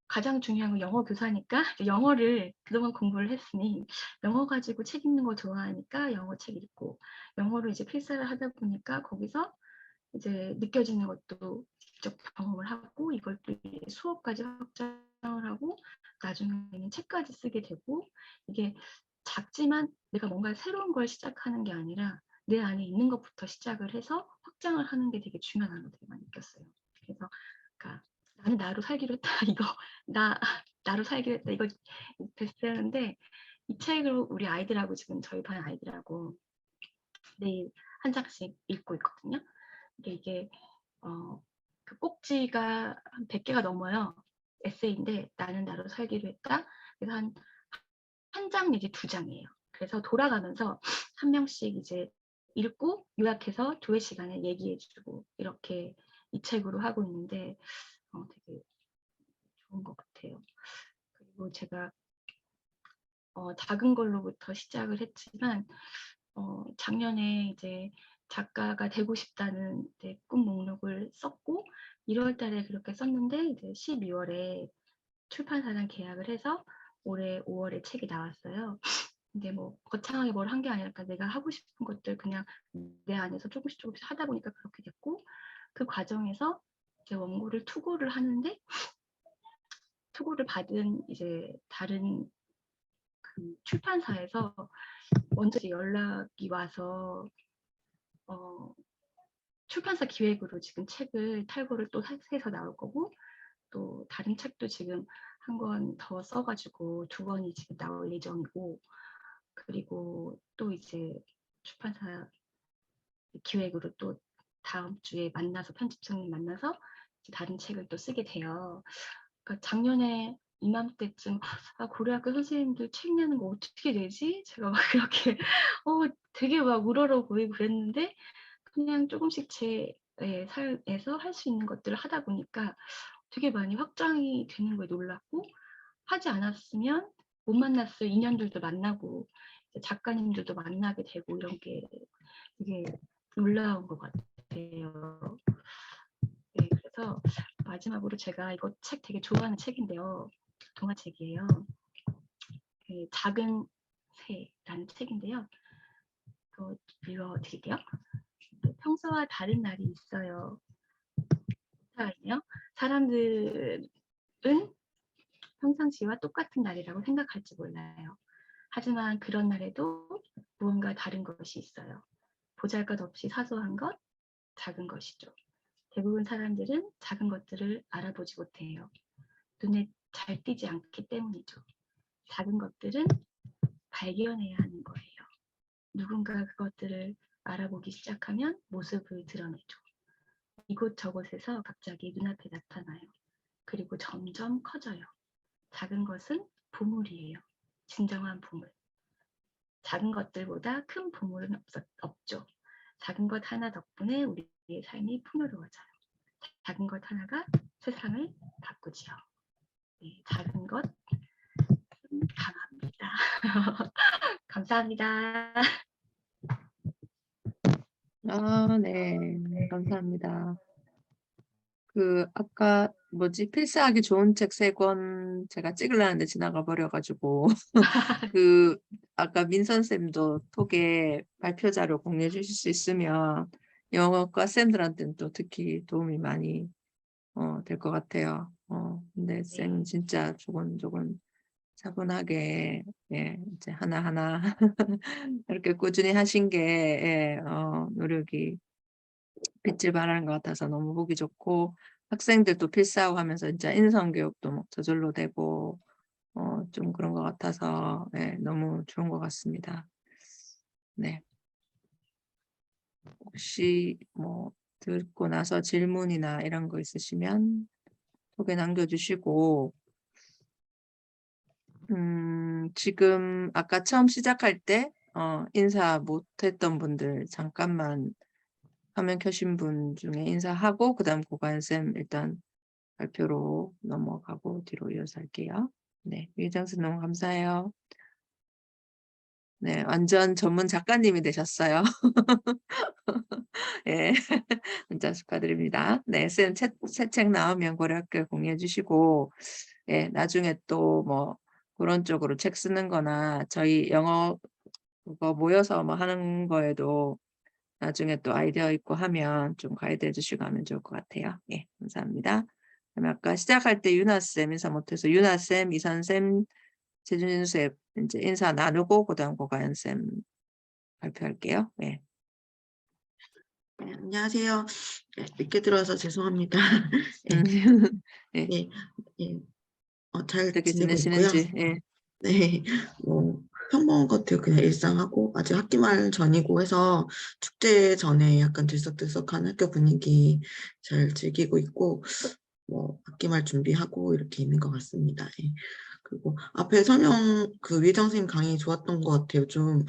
가장 중요한 건 영어 교사니까 영어를 그동안 공부를 했으니 영어 가지고 책 읽는 거 좋아하니까 영어 책 읽고 영어로 이제 필사를 하다 보니까 거기서 이제 느껴지는 것도 직접 경험을 하고 이걸 또 수업까지 확장을 하고 나중에는 책까지 쓰게 되고 이게 작지만 내가 뭔가 새로운 걸 시작하는 게 아니라 내 안에 있는 것부터 시작을 해서 확장을 하는 게 되게 중요하다는 걸 되게 많이 느꼈어요. 그래서 그러니까 나는 나로 살기로 했다 이거 나로 살기로 했다 이거 베스트셀러인데 이 책을 우리 아이들하고 지금 저희 반 아이들하고 매일 한 장씩 읽고 있거든요. 이게 그 꼭지가 한 100개가 넘어요. 에세이인데 나는 나로 살기로 했다. 그래서 한 장 내지 2장이에요. 그래서 돌아가면서 한 명씩 이제 읽고 요약해서 조회 시간에 얘기해주고 이렇게 이 책으로 하고 있는데 되게 좋은 것 같아요. 그리고 제가 작은 걸로부터 시작을 했지만 작년에 이제 작가가 되고 싶다는 꿈 목록을 썼고 1월 달에 그렇게 썼는데 이제 12월에 출판사랑 계약을 해서 올해 5월에 책이 나왔어요. 근데 뭐 거창하게 뭘 한 게 아니라 내가 하고 싶은 것들 그냥 내 안에서 조금씩 하다 보니까 그렇게 됐고 그 과정에서 이제 원고를 투고를 하는데 투고를 받은 이제 다른 그 출판사에서 먼저 연락이 와서 출판사 기획으로 지금 책을 탈고를 또 해서 나올 거고 또 다른 책도 지금 한 권 더 써가지고 2권이 지금 나올 예정이고 그리고 또 이제 출판사 기획으로 또 다음 주에 만나서 편집장님 만나서 다른 책을 또 쓰게 돼요. 그러니까 작년에 이맘때쯤 고려학교 선생님들 책 내는 거 어떻게 되지? 제가 막 그렇게 되게 막 우러러 보이고 그랬는데 그냥 조금씩 제 삶에서 할 수 있는 것들을 하다 보니까 되게 많이 확장이 되는 거에 놀랐고 하지 않았으면 못 만났을 인연들도 만나고 작가님들도 만나게 되고 이런 게 되게 놀라운 것 같아요. 네, 그래서 마지막으로 제가 이거 책 되게 좋아하는 책인데요. 동화책이에요. 작은 새라는 책인데요. 이거 읽어드릴게요. 평소와 다른 날이 있어요. 아니요. 사람들은 평상시와 똑같은 날이라고 생각할지 몰라요. 하지만 그런 날에도 무언가 다른 것이 있어요. 보잘것없이 사소한 것, 작은 것이죠. 대부분 사람들은 작은 것들을 알아보지 못해요. 눈에 잘 띄지 않기 때문이죠. 작은 것들은 발견해야 하는 거예요. 누군가 그것들을 알아보기 시작하면 모습을 드러내죠. 이곳저곳에서 갑자기 눈앞에 나타나요. 그리고 점점 커져요. 작은 것은 보물이에요. 진정한 보물. 작은 것들보다 큰 보물은 없죠. 작은 것 하나 덕분에 우리의 삶이 풍요로워져요. 작은 것 하나가 세상을 바꾸지요. 네, 작은 것 강합니다. 감사합니다. 네. 감사합니다. 아까 뭐지? 필사하기 좋은 책 3권 제가 찍으려는데 지나가 버려가지고 아까 민선 쌤도 톡에 발표 자료 공유해 주실 수 있으면 영어과 쌤들한테는 또 특히 도움이 많이 될 것 같아요. 근데 쌤은 진짜 조곤조곤 차분하게 이제 하나하나 이렇게 꾸준히 하신 게 노력이 빛을 발하는 것 같아서 너무 보기 좋고 학생들도 필사하고 하면서 진짜 인성교육도 뭐 저절로 되고 좀 그런 것 같아서 너무 좋은 것 같습니다. 네. 혹시 뭐 듣고 나서 질문이나 이런 거 있으시면 톡에 남겨주시고 지금 아까 처음 시작할 때 인사 못했던 분들 잠깐만 화면 켜신 분 중에 인사하고 그다음 고관쌤 일단 발표로 넘어가고 뒤로 이어서 할게요. 네, 유희정 너무 감사해요. 네, 완전 전문 작가님이 되셨어요. 예, 진짜 축하드립니다. 네, 쌤 새 책 나오면 고려학교에 공유해 주시고, 예, 나중에 또 뭐 그런 쪽으로 책 쓰는 거나 저희 영어 그거 모여서 뭐 하는 거에도 나중에 또 아이디어 있고 하면 좀 가이드해 주시고 하면 좋을 것 같아요. 예, 감사합니다. 그다음에 아까 시작할 때 유나쌤 인사 못해서 유나쌤, 이선쌤, 최준수쌤 이제 인사 나누고 그다음 고가연쌤 발표할게요. 예. 네, 안녕하세요. 늦게 들어와서 죄송합니다. 예, 예, 예, 예. 잘 어떻게 지내고 있고요. 지내시는지. 예. 네, 뭐 평범한 것 같아요. 그냥 일상하고 아직 학기 말 전이고 해서 축제 전에 약간 들썩들썩한 학교 분위기 잘 즐기고 있고 뭐 학기 말 준비하고 이렇게 있는 것 같습니다. 예. 그리고 앞에 설명 위정 선생님 강의 좋았던 것 같아요. 좀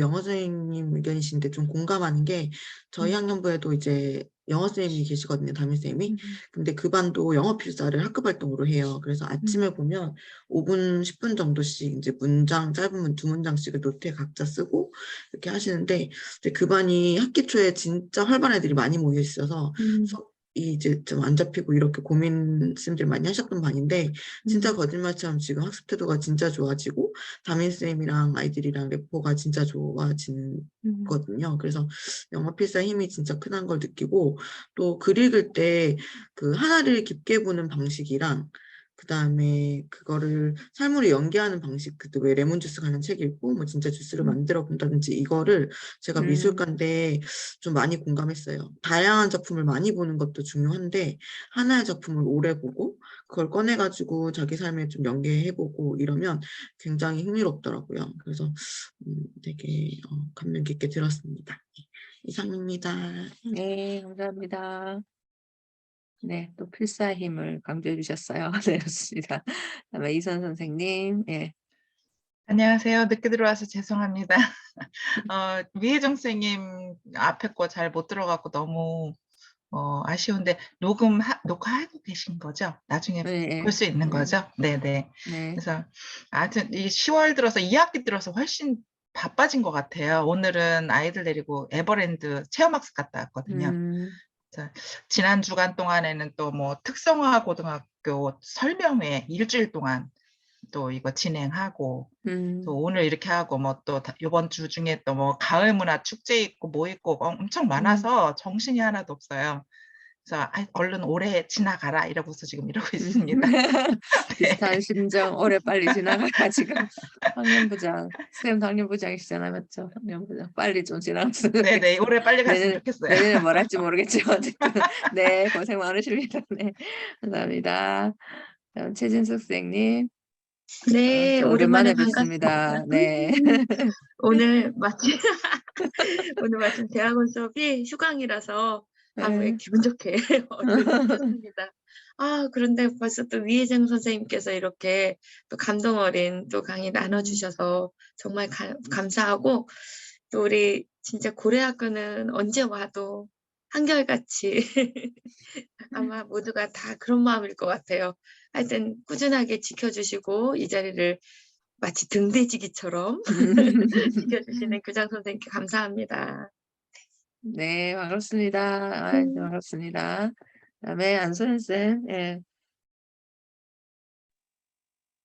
영어 선생님 의견이신데 좀 공감하는 게 저희 학년부에도 이제 영어 선생님이 계시거든요, 담임 선생님이. 근데 그 반도 영어 필사를 학급 활동으로 해요. 그래서 아침에 보면 5분, 10분 정도씩 이제 짧은 문 2문장씩을 노트에 각자 쓰고 이렇게 하시는데 이제 그 반이 학기 초에 진짜 활발한 애들이 많이 모여 있어서 수업이 이제 좀 안 잡히고 이렇게 고민 쌤들이 많이 하셨던 반인데 진짜 거짓말처럼 지금 학습 태도가 진짜 좋아지고 담임쌤이랑 아이들이랑 래퍼가 진짜 좋아지거든요. 그래서 영어 필사 힘이 진짜 크다는 걸 느끼고 또 글 읽을 때 하나를 깊게 보는 방식이랑 그 다음에 그거를 삶으로 연계하는 방식, 왜 레몬주스 관련 책 읽고 뭐 진짜 주스를 만들어 본다든지 이거를 제가 미술가인데 좀 많이 공감했어요. 다양한 작품을 많이 보는 것도 중요한데 하나의 작품을 오래 보고 그걸 꺼내가지고 자기 삶에 좀 연계해보고 이러면 굉장히 흥미롭더라고요. 그래서 되게 감명 깊게 들었습니다. 이상입니다. 네, 감사합니다. 네, 또 필사의 힘을 강조해 주셨어요. 네, 좋습니다. 그다음에 이선 선생님. 예. 안녕하세요. 늦게 들어와서 죄송합니다. 위혜정 선생님 앞에 거 잘 못 들어가고 너무 아쉬운데 녹화하고 계신 거죠? 나중에 네, 볼 수 있는 네, 거죠? 네네. 네. 그래서 하여튼 이 10월 들어서 2학기 들어서 훨씬 바빠진 것 같아요. 오늘은 아이들 데리고 에버랜드 체험학습 갔다 왔거든요. 자, 지난 주간 동안에는 또 뭐 특성화 고등학교 설명회 일주일 동안 또 이거 진행하고 또 오늘 이렇게 하고 뭐 또 이번 주 중에 또 뭐 가을 문화 축제 있고 뭐 있고 엄청 많아서 정신이 하나도 없어요. 그래서 얼른 올해 지나가라 이러고서 지금 이러고 있습니다. 비슷한 네. 심정 올해 빨리 지나가야 지금 학년부장 쌤 학년부장이시잖아요, 맞죠? 학년부장 빨리 좀 지나갔으면 네네 올해 빨리 갔으면 내년에 좋겠어요. 내년에 뭘 할지 모르겠지만 어쨌든 네 고생 많으십니다. 네 감사합니다. 다음 최진숙 선생님. 네, 저 오랜만에 오랜만에 반갑습니다. 뵙습니다. 네. 오늘 마침 오늘 마침 대학원 수업이 휴강이라서 왜 네. 기분 좋게 얼른 켰습니다. 그런데 벌써 또 위혜정 선생님께서 이렇게 또 감동 어린 또 강의 나눠주셔서 정말 감사하고 또 우리 진짜 고려학교는 언제 와도 한결같이 아마 모두가 다 그런 마음일 것 같아요. 하여튼 꾸준하게 지켜주시고 이 자리를 마치 등대지기처럼 지켜주시는 교장 선생님께 감사합니다. 네, 반갑습니다. 아, 반갑습니다. 그다음에 안소연 쌤, 예.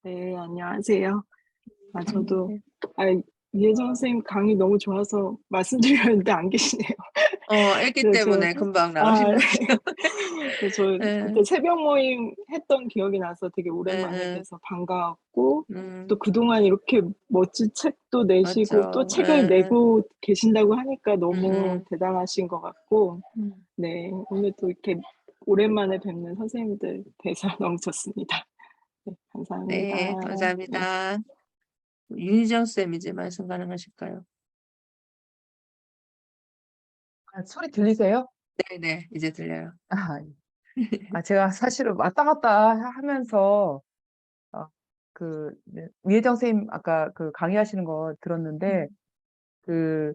네, 안녕하세요. 저도 네. 이혜정 선생님 강의 너무 좋아서 말씀드렸는데 안 계시네요. 애기 그래서 때문에 금방 나가신 아, 것 네. 같아요. 그래서 저 예. 그때 새벽 모임 했던 기억이 나서 되게 예, 오랜만에 예. 뵈서 반가웠고 또 그동안 이렇게 멋진 책도 내시고 또 맞죠. 책을 예. 내고 계신다고 하니까 너무 음. 대단하신 것 같고 음. 네, 오늘 또 이렇게 오랜만에 뵙는 선생님들 뵈서 너무 좋습니다. 네, 감사합니다. 네, 네. 감사합니다. 윤희정 쌤 이제 말씀 가능하실까요? 소리 들리세요? 네네, 이제 들려요. 제가 사실은 왔다 갔다 하면서 위혜정 선생님 아까 그 강의하시는 거 들었는데 그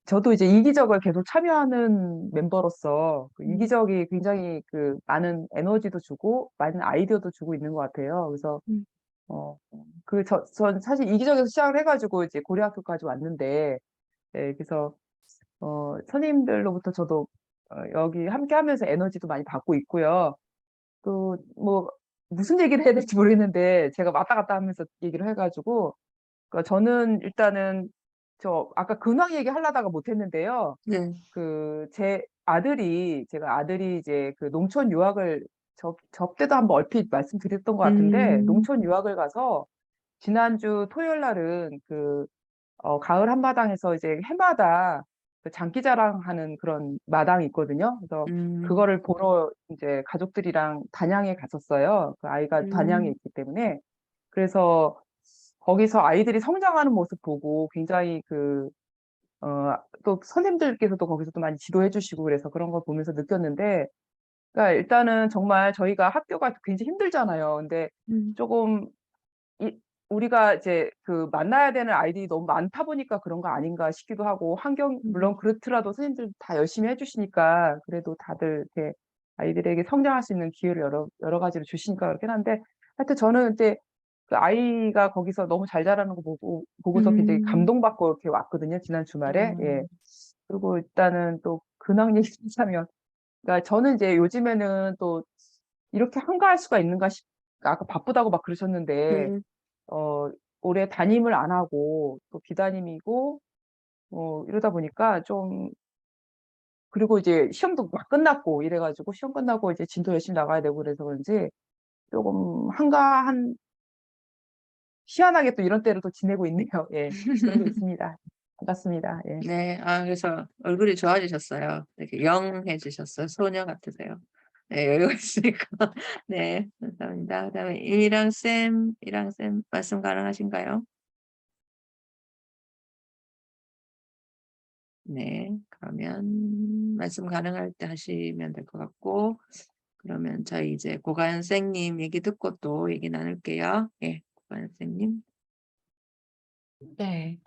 저도 이제 이기적을 계속 참여하는 mem버로서 그 이기적이 굉장히 그 많은 에너지도 주고 많은 아이디어도 주고 있는 것 같아요. 그래서 전 사실 이기적에서 시작을 해가지고 이제 고려학교까지 왔는데, 그래서 선생님들로부터 저도 여기 함께 하면서 에너지도 많이 받고 있고요. 또 뭐 무슨 얘기를 해야 될지 모르겠는데 제가 왔다 갔다 하면서 얘기를 해가지고 그러니까 저는 일단은 저 아까 근황 얘기 하려다가 못했는데요. 네. 제가 아들이 이제 그 농촌 유학을 때도 한번 얼핏 말씀드렸던 것 같은데 농촌 유학을 가서 지난주 토요일 날은 가을 한마당에서 이제 해마다 그 장기자랑하는 그런 마당이 있거든요. 그래서 그거를 보러 이제 가족들이랑 단양에 갔었어요. 그 아이가 단양에 있기 때문에. 그래서 거기서 아이들이 성장하는 모습 보고 굉장히 또 선생님들께서도 거기서 또 많이 지도해 주시고 그래서 그런 걸 보면서 느꼈는데, 그러니까 일단은 정말 저희가 학교가 굉장히 힘들잖아요. 근데 조금 우리가 이제 만나야 되는 아이들이 너무 많다 보니까 그런 거 아닌가 싶기도 하고, 물론 그렇더라도 선생님들 다 열심히 해주시니까 그래도 다들 이렇게 아이들에게 성장할 수 있는 기회를 여러 가지로 주시니까 그렇긴 한데, 하여튼 저는 이제 그 아이가 거기서 너무 잘 자라는 거 보고서 굉장히 감동받고 이렇게 왔거든요, 지난 주말에. 예. 그리고 일단은 또 근황 얘기하자면, 그러니까 저는 이제 요즘에는 또 이렇게 한가할 수가 있는가 아까 바쁘다고 막 그러셨는데, 올해 담임을 안 하고 또 비담임이고 이러다 보니까 좀, 그리고 이제 시험도 막 끝났고 이래가지고 시험 끝나고 이제 진도 열심히 나가야 되고 그래서 그런지 조금 한가한, 희한하게 또 이런 때를 또 지내고 있네요. 예, 그런 게 있습니다. 반갑습니다. 예. 네, 그래서 얼굴이 좋아지셨어요. 되게 영해지셨어요. 소녀 같으세요. 네, 여유가 있으니까. 네, 감사합니다. 그다음에 이랑 쌤 말씀 가능하신가요? 네, 그러면 말씀 가능할 때 하시면 될 것 같고, 그러면 저희 이제 고가연 쌤님 얘기 듣고 또 얘기 나눌게요. 예, 고가연 쌤님. 네.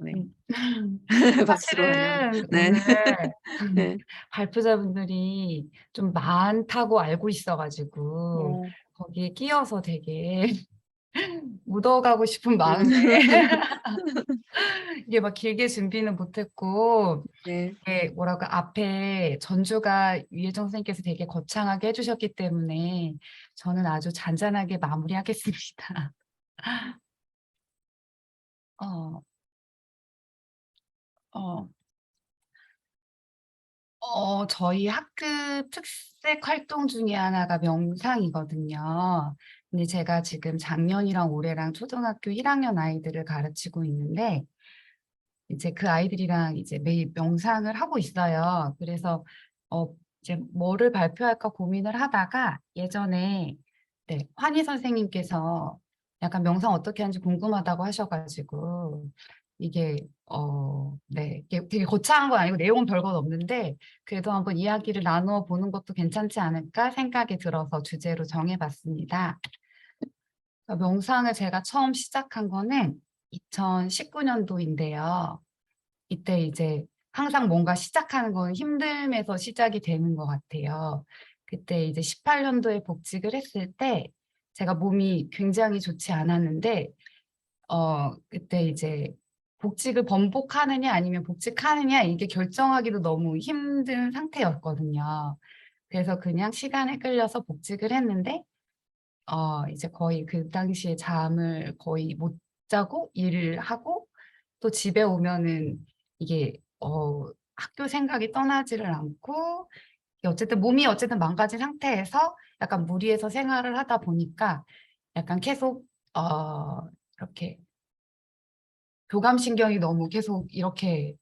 네. 음. 박수로 환영. 사실은 네. 오늘 네. 발표자분들이 좀 많다고 알고 있어가지고 거기에 끼어서 되게 묻어가고 싶은 마음에 이게 막 길게 준비는 못했고, 네. 이게 뭐라고 앞에 전주가 위혜정 선생님께서 되게 거창하게 해주셨기 때문에 저는 아주 잔잔하게 마무리하겠습니다. 어, 어, 저희 학급 특색 활동 중에 하나가 명상이거든요. 근데 제가 지금 작년이랑 올해랑 초등학교 1학년 아이들을 가르치고 있는데, 이제 그 아이들이랑 이제 매일 명상을 하고 있어요. 그래서 이제 뭐를 발표할까 고민을 하다가 예전에 네, 환희 선생님께서 약간 명상 어떻게 하는지 궁금하다고 하셔가지고 이게 네, 이게 되게 거창한 건 아니고 내용은 별건 없는데 그래도 한번 이야기를 나누어 보는 것도 괜찮지 않을까 생각이 들어서 주제로 정해봤습니다. 명상을 제가 처음 시작한 거는 2019년도인데요. 이때 이제 항상 뭔가 시작하는 건 힘듦에서 시작이 되는 것 같아요. 그때 이제 18년도에 복직을 했을 때 제가 몸이 굉장히 좋지 않았는데 그때 이제 복직을 번복하느냐 아니면 복직하느냐 이게 결정하기도 너무 힘든 상태였거든요. 그래서 그냥 시간에 끌려서 복직을 했는데 이제 거의 그 당시에 잠을 거의 못 자고 일을 하고 또 집에 오면은 이게 학교 생각이 떠나지를 않고 어쨌든 몸이 어쨌든 망가진 상태에서 약간 무리해서 생활을 하다 보니까 약간 계속 이렇게 교감신경이 너무 계속 이렇게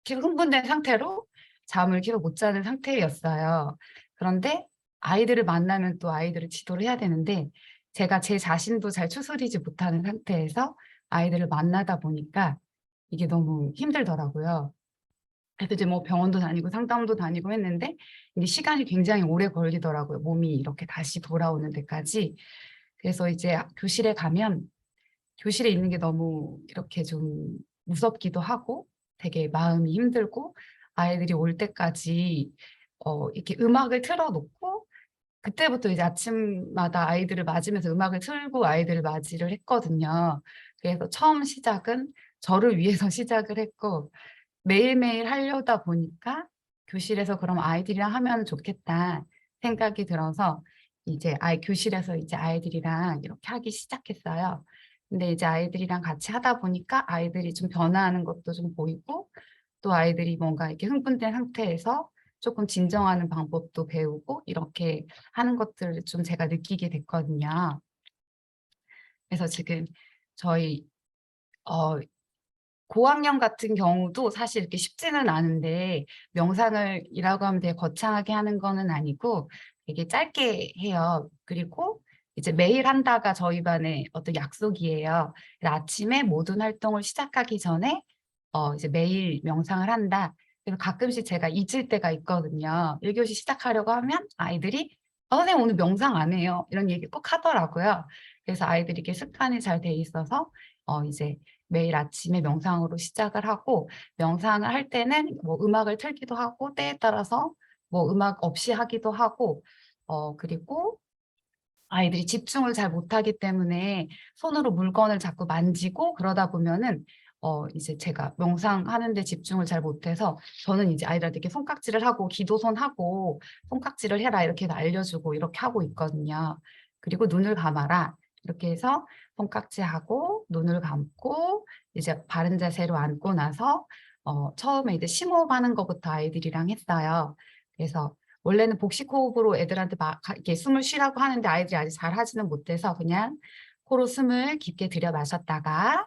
계속 흥분된 상태로 잠을 계속 못 자는 상태였어요. 그런데 아이들을 만나면 또 아이들을 지도를 해야 되는데 제가 제 자신도 잘 추스리지 못하는 상태에서 아이들을 만나다 보니까 이게 너무 힘들더라고요. 그래서 이제 뭐 병원도 다니고 상담도 다니고 했는데 이게 시간이 굉장히 오래 걸리더라고요. 몸이 이렇게 다시 돌아오는 데까지. 그래서 이제 교실에 가면 교실에 있는 게 너무 이렇게 좀 무섭기도 하고 되게 마음이 힘들고 아이들이 올 때까지 이렇게 음악을 틀어놓고 그때부터 이제 아침마다 아이들을 맞으면서 음악을 틀고 아이들을 맞이를 했거든요. 그래서 처음 시작은 저를 위해서 시작을 했고 매일매일 하려다 보니까 교실에서 그럼 아이들이랑 하면 좋겠다 생각이 들어서 이제 교실에서 이제 아이들이랑 이렇게 하기 시작했어요. 근데 이제 아이들이랑 같이 하다 보니까 아이들이 좀 변화하는 것도 좀 보이고 또 아이들이 뭔가 이렇게 흥분된 상태에서 조금 진정하는 방법도 배우고 이렇게 하는 것들을 좀 제가 느끼게 됐거든요. 그래서 지금 저희 고학년 같은 경우도 사실 이렇게 쉽지는 않은데 명상을 이라고 하면 되게 거창하게 하는 거는 아니고 되게 짧게 해요. 그리고 이제 매일 한다가 저희 반의 어떤 약속이에요. 그래서 아침에 모든 활동을 시작하기 전에 이제 매일 명상을 한다. 그래서 가끔씩 제가 잊을 때가 있거든요. 1교시 시작하려고 하면 아이들이 선생님 오늘 명상 안 해요. 이런 얘기 꼭 하더라고요. 그래서 아이들이 이렇게 습관이 잘 돼 있어서 이제 매일 아침에 명상으로 시작을 하고 명상을 할 때는 뭐 음악을 틀기도 하고 때에 따라서 뭐 음악 없이 하기도 하고 그리고 아이들이 집중을 잘 못하기 때문에 손으로 물건을 자꾸 만지고 그러다 보면은 이제 제가 명상하는데 집중을 잘 못해서 저는 이제 아이들한테 이렇게 손깍지를 하고 기도손 하고 손깍지를 해라 이렇게 알려주고 이렇게 하고 있거든요. 그리고 눈을 감아라 이렇게 해서 손깍지하고 눈을 감고 이제 바른 자세로 앉고 나서 처음에 이제 심호흡하는 것부터 아이들이랑 했어요. 그래서 원래는 복식 호흡으로 애들한테 막 이렇게 숨을 쉬라고 하는데 아이들이 아직 잘 하지는 못해서 그냥 코로 숨을 깊게 들여 마셨다가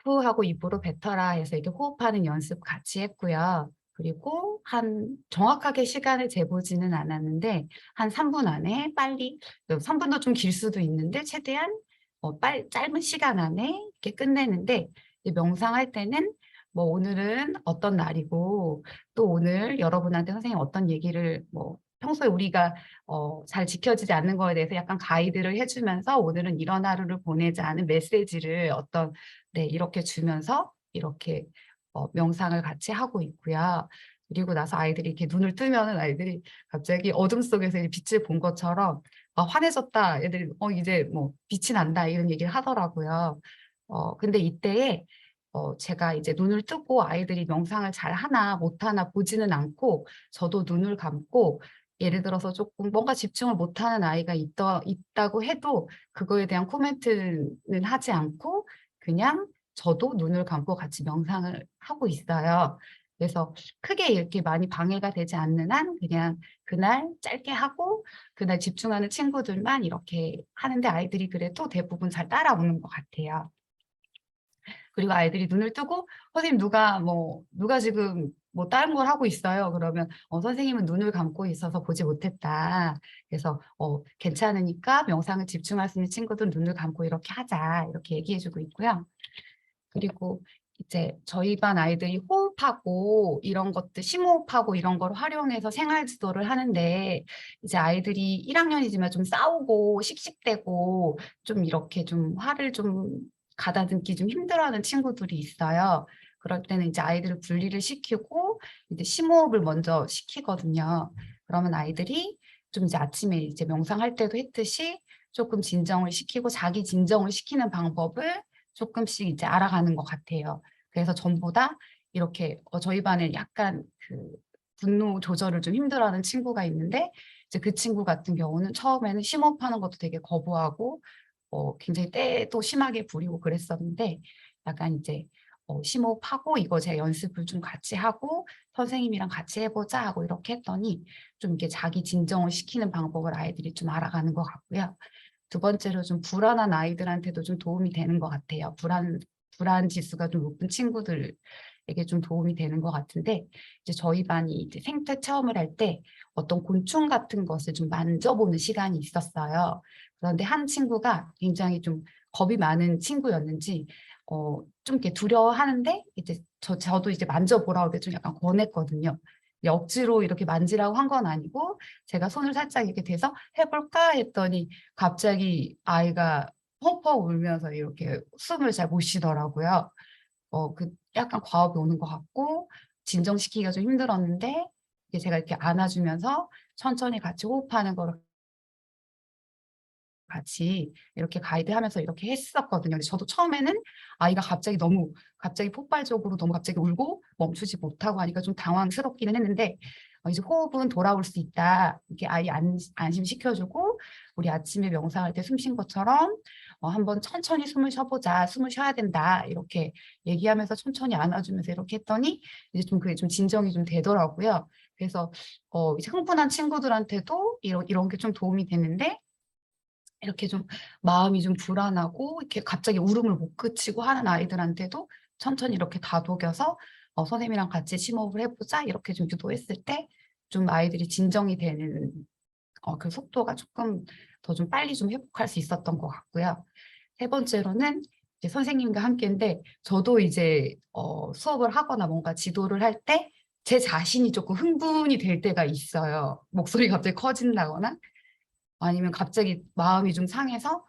후 하고 입으로 뱉어라 해서 이렇게 호흡하는 연습 같이 했고요. 그리고 한 정확하게 시간을 재보지는 않았는데 한 3분 안에 빨리 3분도 좀 길 수도 있는데 최대한 짧은 시간 안에 이렇게 끝내는데 명상할 때는 뭐 오늘은 어떤 날이고 또 오늘 여러분한테 선생님 어떤 얘기를 뭐 평소에 우리가 잘 지켜지지 않는 거에 대해서 약간 가이드를 해주면서 오늘은 이런 하루를 보내자는 메시지를 네, 이렇게 주면서 이렇게 명상을 같이 하고 있고요. 그리고 나서 아이들이 이렇게 눈을 뜨면은 아이들이 갑자기 어둠 속에서 빛을 본 것처럼 환해졌다. 애들이 이제 뭐 빛이 난다 이런 얘기를 하더라고요. 근데 이때에 제가 이제 눈을 뜨고 아이들이 명상을 잘 하나 못하나 보지는 않고 저도 눈을 감고 예를 들어서 조금 뭔가 집중을 못하는 아이가 있다고 해도 그거에 대한 코멘트는 하지 않고 그냥 저도 눈을 감고 같이 명상을 하고 있어요. 그래서 크게 이렇게 많이 방해가 되지 않는 한 그냥 그날 짧게 하고 그날 집중하는 친구들만 이렇게 하는데 아이들이 그래도 대부분 잘 따라오는 것 같아요. 그리고 아이들이 눈을 뜨고 선생님 누가 지금 뭐 다른 걸 하고 있어요. 그러면 선생님은 눈을 감고 있어서 보지 못했다. 그래서 괜찮으니까 명상을 집중할 수 있는 친구들 눈을 감고 이렇게 하자. 이렇게 얘기해주고 있고요. 그리고 이제 저희 반 아이들이 호흡하고 이런 것들 심호흡하고 이런 걸 활용해서 생활 지도를 하는데 이제 아이들이 1학년이지만 좀 싸우고 씩씩대고 좀 이렇게 좀 화를 좀 가다듬기 좀 힘들어하는 친구들이 있어요. 그럴 때는 이제 아이들을 분리를 시키고 이제 심호흡을 먼저 시키거든요. 그러면 아이들이 좀 이제 아침에 이제 명상할 때도 했듯이 조금 진정을 시키고 자기 진정을 시키는 방법을 조금씩 이제 알아가는 것 같아요. 그래서 전보다 이렇게 저희 반에 약간 분노 조절을 좀 힘들어하는 친구가 있는데 이제 그 친구 같은 경우는 처음에는 심호흡하는 것도 되게 거부하고 굉장히 때도 심하게 부리고 그랬었는데 약간 이제 심호흡하고 이거 제 연습을 좀 같이 하고 선생님이랑 같이 해보자 하고 이렇게 했더니 좀 이렇게 자기 진정을 시키는 방법을 아이들이 좀 알아가는 것 같고요. 두 번째로 좀 불안한 아이들한테도 좀 도움이 되는 것 같아요. 불안 지수가 좀 높은 친구들에게 좀 도움이 되는 것 같은데 이제 저희 반이 이제 생태 체험을 할 때 어떤 곤충 같은 것을 좀 만져보는 시간이 있었어요. 그런데 한 친구가 굉장히 좀 겁이 많은 친구였는지 좀 이렇게 두려워하는데 이제 저도 이제 만져보라고 이렇게 좀 약간 권했거든요. 억지로 이렇게 만지라고 한 건 아니고 제가 손을 살짝 이렇게 대서 해볼까 했더니 갑자기 아이가 펑펑 울면서 이렇게 숨을 잘 못 쉬더라고요. 그 약간 과업이 오는 것 같고 진정시키기가 좀 힘들었는데 이게 제가 이렇게 안아주면서 천천히 같이 호흡하는 거를 같이 이렇게 가이드하면서 이렇게 했었거든요. 근데 저도 처음에는 아이가 갑자기 폭발적으로 너무 갑자기 울고 멈추지 못하고 하니까 좀 당황스럽기는 했는데 이제 호흡은 돌아올 수 있다. 이렇게 아이 안심시켜주고 우리 아침에 명상할 때 숨 쉰 것처럼 한번 천천히 숨을 쉬어보자. 숨을 쉬어야 된다. 이렇게 얘기하면서 천천히 안아주면서 이렇게 했더니 이제 좀 그게 좀 진정이 좀 되더라고요. 그래서 이제 흥분한 친구들한테도 이런 게 좀 도움이 되는데 이렇게 좀 마음이 좀 불안하고 이렇게 갑자기 울음을 못 그치고 하는 아이들한테도 천천히 이렇게 다독여서 선생님이랑 같이 심호흡을 해보자 이렇게 좀 유도했을 때 좀 아이들이 진정이 되는 그 속도가 조금 더 좀 빨리 좀 회복할 수 있었던 것 같고요. 세 번째로는 이제 선생님과 함께인데 저도 이제 수업을 하거나 뭔가 지도를 할 때 제 자신이 조금 흥분이 될 때가 있어요. 목소리가 갑자기 커진다거나 아니면 갑자기 마음이 좀 상해서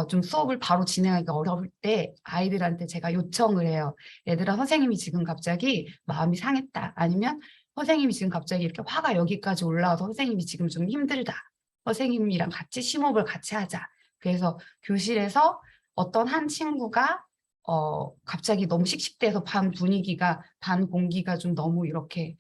좀 수업을 바로 진행하기가 어려울 때 아이들한테 제가 요청을 해요. 얘들아, 선생님이 지금 갑자기 마음이 상했다. 아니면 선생님이 지금 갑자기 이렇게 화가 여기까지 올라와서 선생님이 지금 좀 힘들다. 선생님이랑 같이 심호흡을 같이 하자. 그래서 교실에서 어떤 한 친구가 갑자기 너무 씩씩대서 반 공기가 좀 너무 이렇게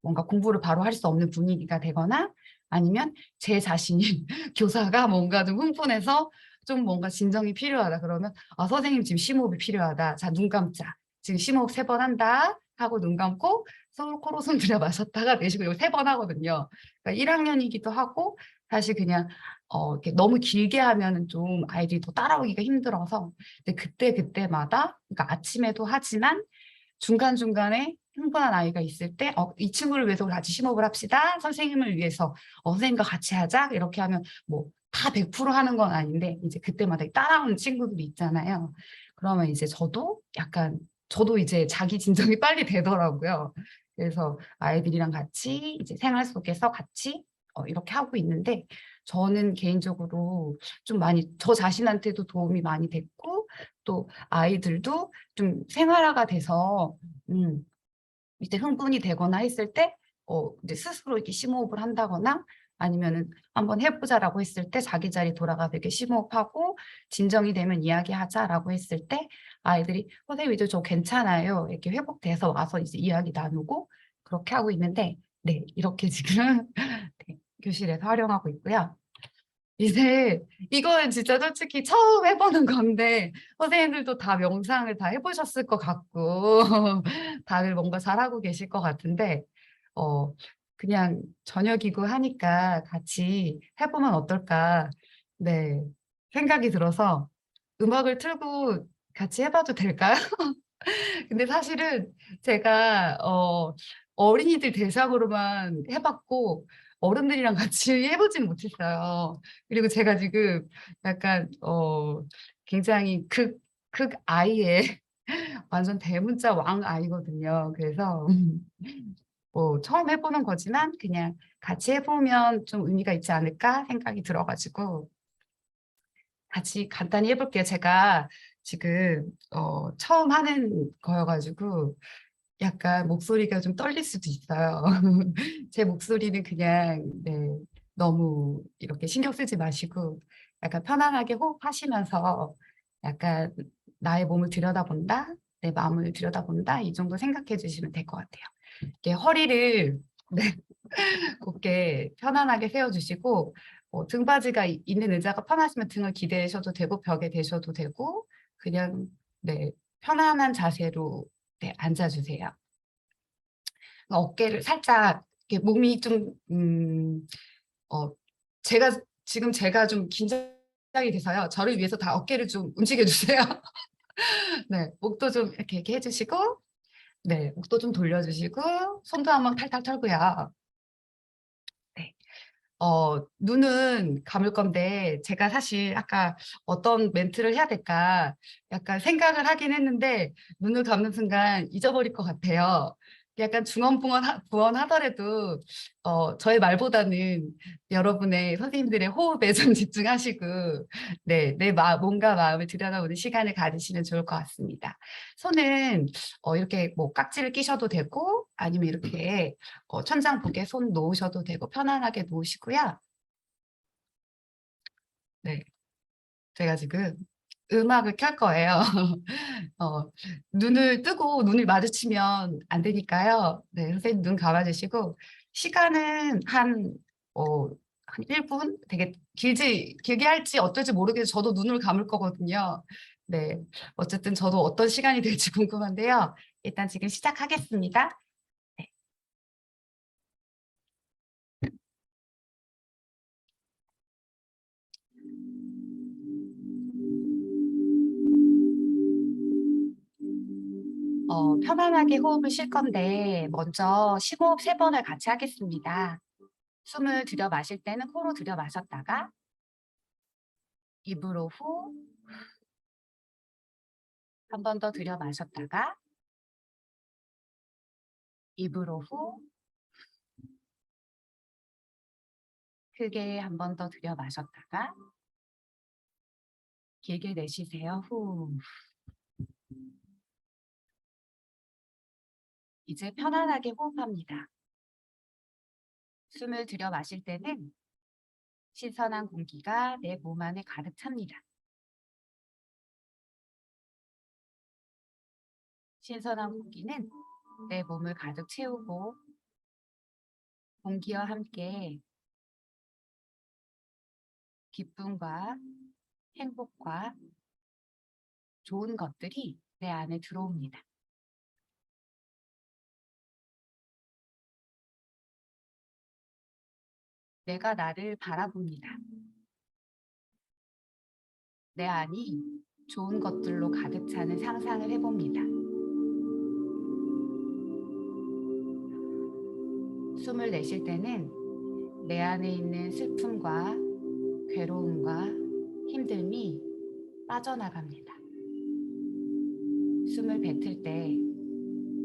뭔가 공부를 바로 할 수 없는 분위기가 되거나 아니면 제 자신이 교사가 뭔가 좀 흥분해서 좀 뭔가 진정이 필요하다 그러면 선생님 지금 심호흡이 필요하다. 자, 눈 감자. 지금 심호흡 3번 한다 하고 눈 감고 코로 숨 들여 마셨다가 내쉬고 이거 3번 하거든요. 그러니까 1학년이기도 하고 사실 그냥 이렇게 너무 길게 하면은 좀 아이들이 더 따라오기가 힘들어서 근데 그때마다 그러니까 아침에도 하지만 중간중간에 흥분한 아이가 있을 때 이 친구를 위해서 같이 심호흡을 합시다. 선생님을 위해서 선생님과 같이 하자. 이렇게 하면 뭐 다 100% 하는 건 아닌데 이제 그때마다 따라오는 친구들이 있잖아요. 그러면 이제 저도 이제 자기 진정이 빨리 되더라고요. 그래서 아이들이랑 같이 이제 생활 속에서 같이 이렇게 하고 있는데 저는 개인적으로 좀 많이 저 자신한테도 도움이 많이 됐고 또 아이들도 좀 생활화가 돼서 이제 흥분이 되거나 했을 때 이제 스스로 이렇게 심호흡을 한다거나 아니면은 한번 해보자라고 했을 때 자기 자리 돌아가서 이렇게 심호흡하고 진정이 되면 이야기하자라고 했을 때 아이들이 선생님 이제 저 괜찮아요 이렇게 회복돼서 와서 이제 이야기 나누고 그렇게 하고 있는데 네 이렇게 지금 네, 교실에서 활용하고 있고요. 이제 이거는 진짜 솔직히 처음 해보는 건데 선생님들도 다 명상을 다 해보셨을 것 같고 다들 뭔가 잘하고 계실 것 같은데 그냥 저녁이고 하니까 같이 해보면 어떨까 네 생각이 들어서 음악을 틀고 같이 해봐도 될까요? 근데 사실은 제가 어린이들 대상으로만 해봤고 어른들이랑 같이 해보지는 못했어요. 그리고 제가 지금 약간 굉장히 극 아이의 완전 대문자 왕 아이거든요. 그래서 뭐 처음 해보는 거지만 그냥 같이 해보면 좀 의미가 있지 않을까 생각이 들어가지고 같이 간단히 해볼게요. 제가 지금 처음 하는 거여가지고 약간 목소리가 좀 떨릴 수도 있어요. 제 목소리는 그냥 네, 너무 이렇게 신경 쓰지 마시고 약간 편안하게 호흡하시면서 약간 나의 몸을 들여다본다, 내 마음을 들여다본다 이 정도 생각해 주시면 될 것 같아요. 이렇게 허리를 네, 곧게 편안하게 세워주시고 등받이가 있는 의자가 편하시면 등을 기대셔도 되고 벽에 대셔도 되고 그냥 네, 편안한 자세로 네, 앉아주세요. 어깨를 살짝 이렇게 몸이 좀 제가 좀 긴장이 돼서요. 저를 위해서 다 어깨를 좀 움직여 주세요. 네, 목도 좀 이렇게 해주시고 네, 목도 좀 돌려주시고 손도 한번 탈탈 털고요. 네. 눈은 감을 건데 제가 사실 아까 어떤 멘트를 해야 될까 약간 생각을 하긴 했는데 눈을 감는 순간 잊어버릴 것 같아요. 약간 중언부언하더라도 저의 말보다는 여러분의 선생님들의 호흡에 좀 집중하시고 네, 몸과 마음을 들여다보는 시간을 가지시면 좋을 것 같습니다. 손은 이렇게 뭐 깍지를 끼셔도 되고 아니면 이렇게 천장복에 손 놓으셔도 되고 편안하게 놓으시고요. 네, 제가 지금 음악을 켤 거예요. 눈을 뜨고 눈을 마주치면 안 되니까요. 네, 선생님 눈 감아주시고 시간은 한 1분? 되게 길게 할지 어떨지 모르겠어서 저도 눈을 감을 거거든요. 네, 어쨌든 저도 어떤 시간이 될지 궁금한데요. 일단 지금 시작하겠습니다. 네. 편안하게 호흡을 쉴 건데 먼저 심호흡 3번을 같이 하겠습니다. 숨을 들여 마실 때는 코로 들여 마셨다가 입으로 후, 한 번 더 들여 마셨다가 입으로 후, 크게 한 번 더 들여 마셨다가 길게 내쉬세요. 후. 이제 편안하게 호흡합니다. 숨을 들여 마실 때는 신선한 공기가 내 몸 안에 가득 찹니다. 신선한 공기는 내 몸을 가득 채우고 공기와 함께 기쁨과 행복과 좋은 것들이 내 안에 들어옵니다. 내가 나를 바라봅니다. 내 안이 좋은 것들로 가득 차는 상상을 해봅니다. 숨을 내쉴 때는 내 안에 있는 슬픔과 괴로움과 힘듦이 빠져나갑니다. 숨을 뱉을 때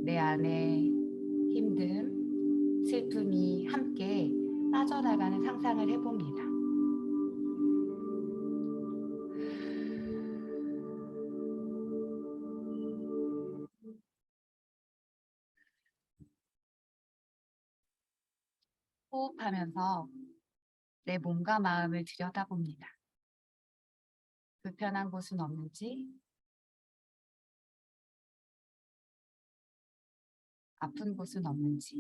내 안에 힘듦, 슬픔이 함께 빠져나가는 상상을 해봅니다. 호흡하면서 내 몸과 마음을 들여다봅니다. 불편한 곳은 없는지, 아픈 곳은 없는지,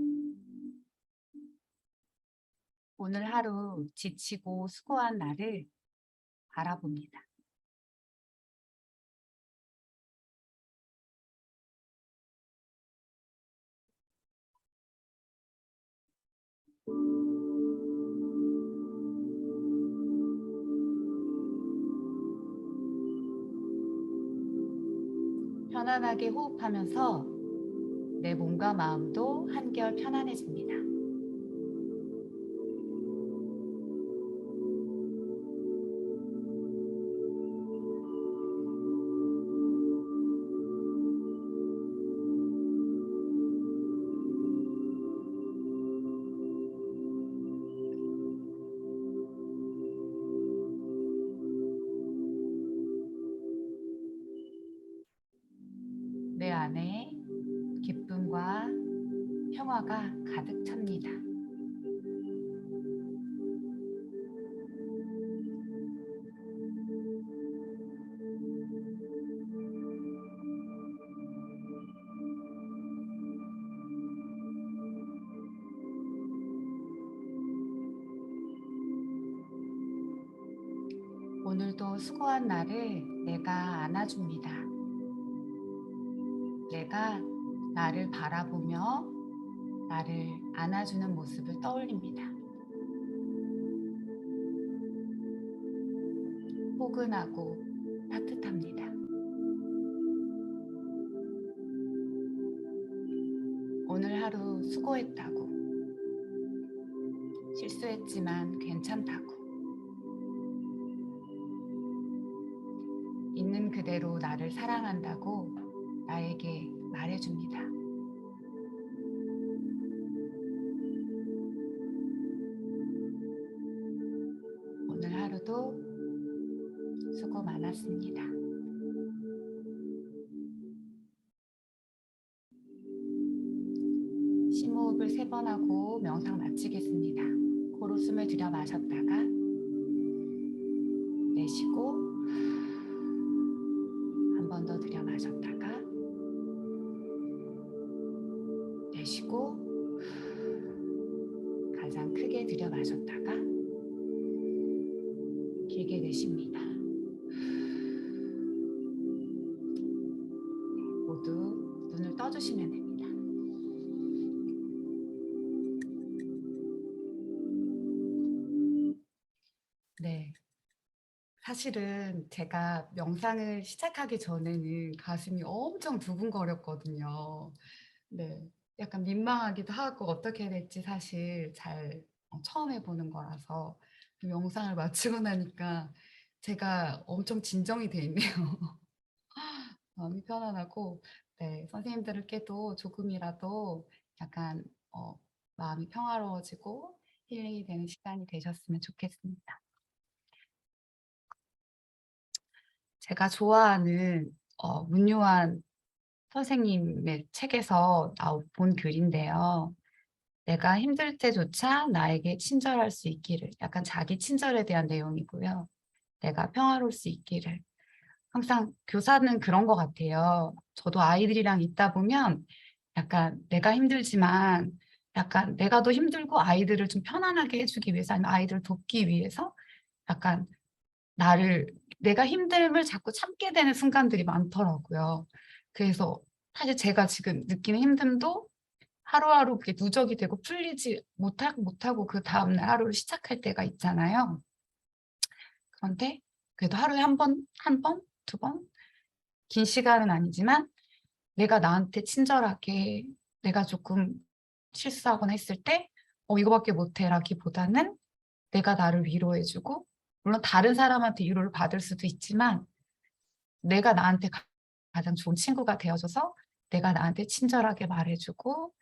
오늘 하루 지치고 수고한 나를 바라봅니다. 편안하게 호흡하면서 내 몸과 마음도 한결 편안해집니다. 내 안에 기쁨과 평화가 가득 찹니다. 오늘도 수고한 나를 내가 안아줍니다. 내가 나를 바라보며 나를 안아주는 모습을 떠올립니다. 포근하고 따뜻합니다. 오늘 하루 수고했다고, 실수했지만 괜찮다고, 있는 그대로 나를 사랑한다고 나에게 말해줍니다. 오늘 하루도 수고 많았습니다. 심호흡을 3번 하고 명상 마치겠습니다. 코로 숨을 들여 마셨다가 내쉬고 한 번 더 들여 마셨다가 내쉬고 가장 크게 들여 마셨다가 길게 내쉽니다. 모두 눈을 떠주시면 됩니다. 네. 사실은 제가 명상을 시작하기 전에는 가슴이 엄청 두근거렸거든요. 네. 약간 민망하기도 하고 어떻게 해야 될지 사실 잘 처음 해보는 거라서 명상을 마치고 나니까 제가 엄청 진정이 돼 있네요. 마음이 편안하고, 네, 선생님들께도 조금이라도 약간 마음이 평화로워지고 힐링이 되는 시간이 되셨으면 좋겠습니다. 제가 좋아하는 문요한 선생님의 책에서 본 글인데요. 내가 힘들 때조차 나에게 친절할 수 있기를, 약간 자기 친절에 대한 내용이고요. 내가 평화로울 수 있기를. 항상 교사는 그런 것 같아요. 저도 아이들이랑 있다 보면 약간 내가 힘들지만 약간 내가 더 힘들고 아이들을 좀 편안하게 해주기 위해서 아니면 아이들을 돕기 위해서 약간 내가 힘듦을 자꾸 참게 되는 순간들이 많더라고요. 그래서 사실 제가 지금 느끼는 힘듦도 하루하루 그게 누적이 되고 풀리지 못하고 그 다음날 하루를 시작할 때가 있잖아요. 그런데 그래도 하루에 한 번, 두 번, 긴 시간은 아니지만 내가 나한테 친절하게 내가 조금 실수하거나 했을 때 이거밖에 못해라기보다는 내가 나를 위로해주고, 물론 다른 사람한테 위로를 받을 수도 있지만 내가 나한테 가장 좋은 친구가 되어줘서 내가 나한테 친절하게 말해주고,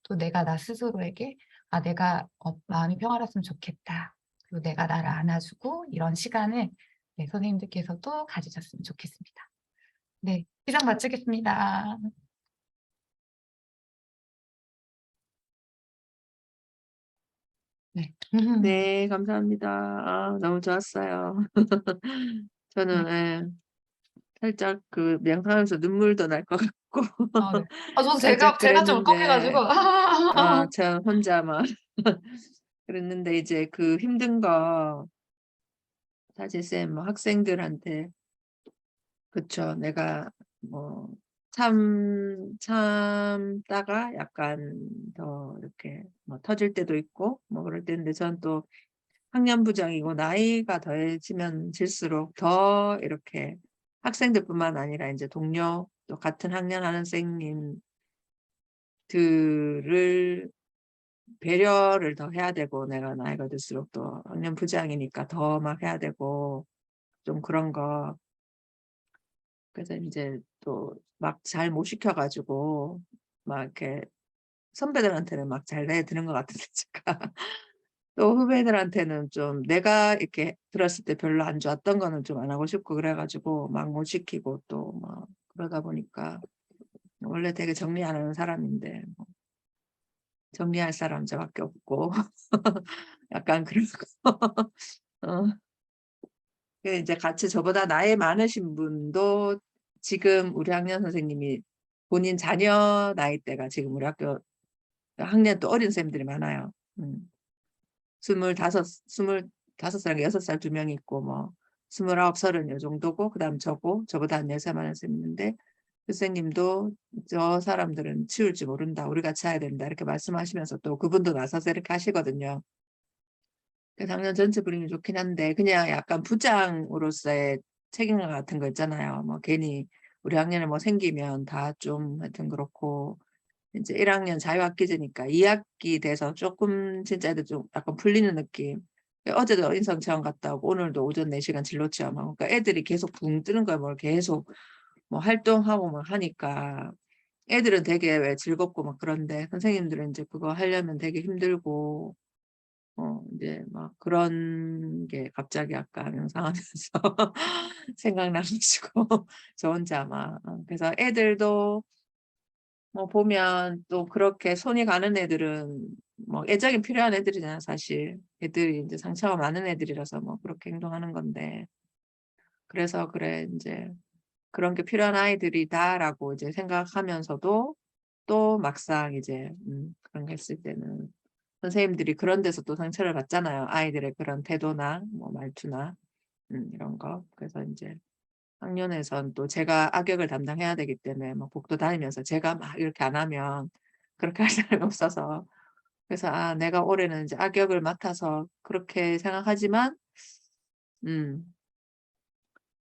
또 내가 나 스스로에게 내가 마음이 평화롭으면 좋겠다, 그리고 내가 나를 안아주고, 이런 시간을 네, 선생님들께서도 가지셨으면 좋겠습니다. 네, 이상 마치겠습니다. 네. 네, 감사합니다. 너무 좋았어요. 저는 살짝 그 명상하면서 눈물도 날 것 같고 네. 저도 살짝 제가 좀 울컥해가지고. 그랬는데 저 혼자만 그랬는데 이제 그 힘든 거 사실 쌤 뭐 학생들한테 그쵸, 내가 뭐 참다가 약간 더 이렇게 뭐 터질 때도 있고 뭐 그럴 때인데 전 또 학년부장이고 나이가 더해지면 질수록 더 이렇게 학생들뿐만 아니라 이제 동료 또 같은 학년 하는 선생님들을 배려를 더 해야 되고, 내가 나이가 들수록 또 학년부장이니까 더 막 해야 되고 좀 그런 거. 그래서 이제 또 막 잘 못 시켜가지고 막 이렇게 선배들한테는 막 잘 내드는 것 같은데 제가 또 후배들한테는 좀 내가 이렇게 들었을 때 별로 안 좋았던 거는 좀 안 하고 싶고 그래가지고 막 못 시키고 또 막 그러다 보니까 원래 되게 정리 안 하는 사람인데 뭐 정리할 사람 저밖에 없고 약간 그러고 이제 같이 저보다 나이 많으신 분도 지금 우리 학년 선생님이 본인 자녀 나이대가 지금 우리 학교 학년 또 어린 쌤들이 많아요. 25살이랑 6살 2명 있고 뭐 29, 30 요 정도고 그다음 저보다 한 4살 많은 쌤 있는데 그 선생님도 저 사람들은 치울 줄 모른다. 우리가 쳐야 된다. 이렇게 말씀하시면서 또 그분도 나서서 이렇게 하시거든요. 학년 전체 분위기 좋긴 한데 그냥 약간 부장으로서의 책임감 같은 거 있잖아요. 뭐 괜히 우리 학년에 뭐 생기면 다 좀 하여튼 그렇고 이제 1학년 자유학기제니까 2학기 돼서 조금 진짜 애들 좀 약간 풀리는 느낌. 어제도 인성체험 갔다 오고 오늘도 오전 4시간 진로 체험하고 그러니까 애들이 계속 붕 뜨는 거야. 뭘 계속 뭐 활동하고 막 하니까 애들은 되게 왜 즐겁고 막 그런데 선생님들은 이제 그거 하려면 되게 힘들고 이제 막 그런 게 갑자기 아까 명상하면서 생각나가지고 저 혼자 막 그래서 애들도 뭐 보면 또 그렇게 손이 가는 애들은 뭐 애정이 필요한 애들이잖아요, 사실. 애들이 이제 상처가 많은 애들이라서 뭐 그렇게 행동하는 건데. 그래서 그래 이제 그런 게 필요한 아이들이다라고 이제 생각하면서도 또 막상 이제 그런 거 했을 때는 선생님들이 그런 데서 또 상처를 받잖아요. 아이들의 그런 태도나 뭐 말투나 이런 거. 그래서 이제 학년에선 또 제가 악역을 담당해야 되기 때문에 뭐 복도 다니면서 제가 막 이렇게 안 하면 그렇게 할 사람이 없어서 그래서 아 내가 올해는 이제 악역을 맡아서 그렇게 생각하지만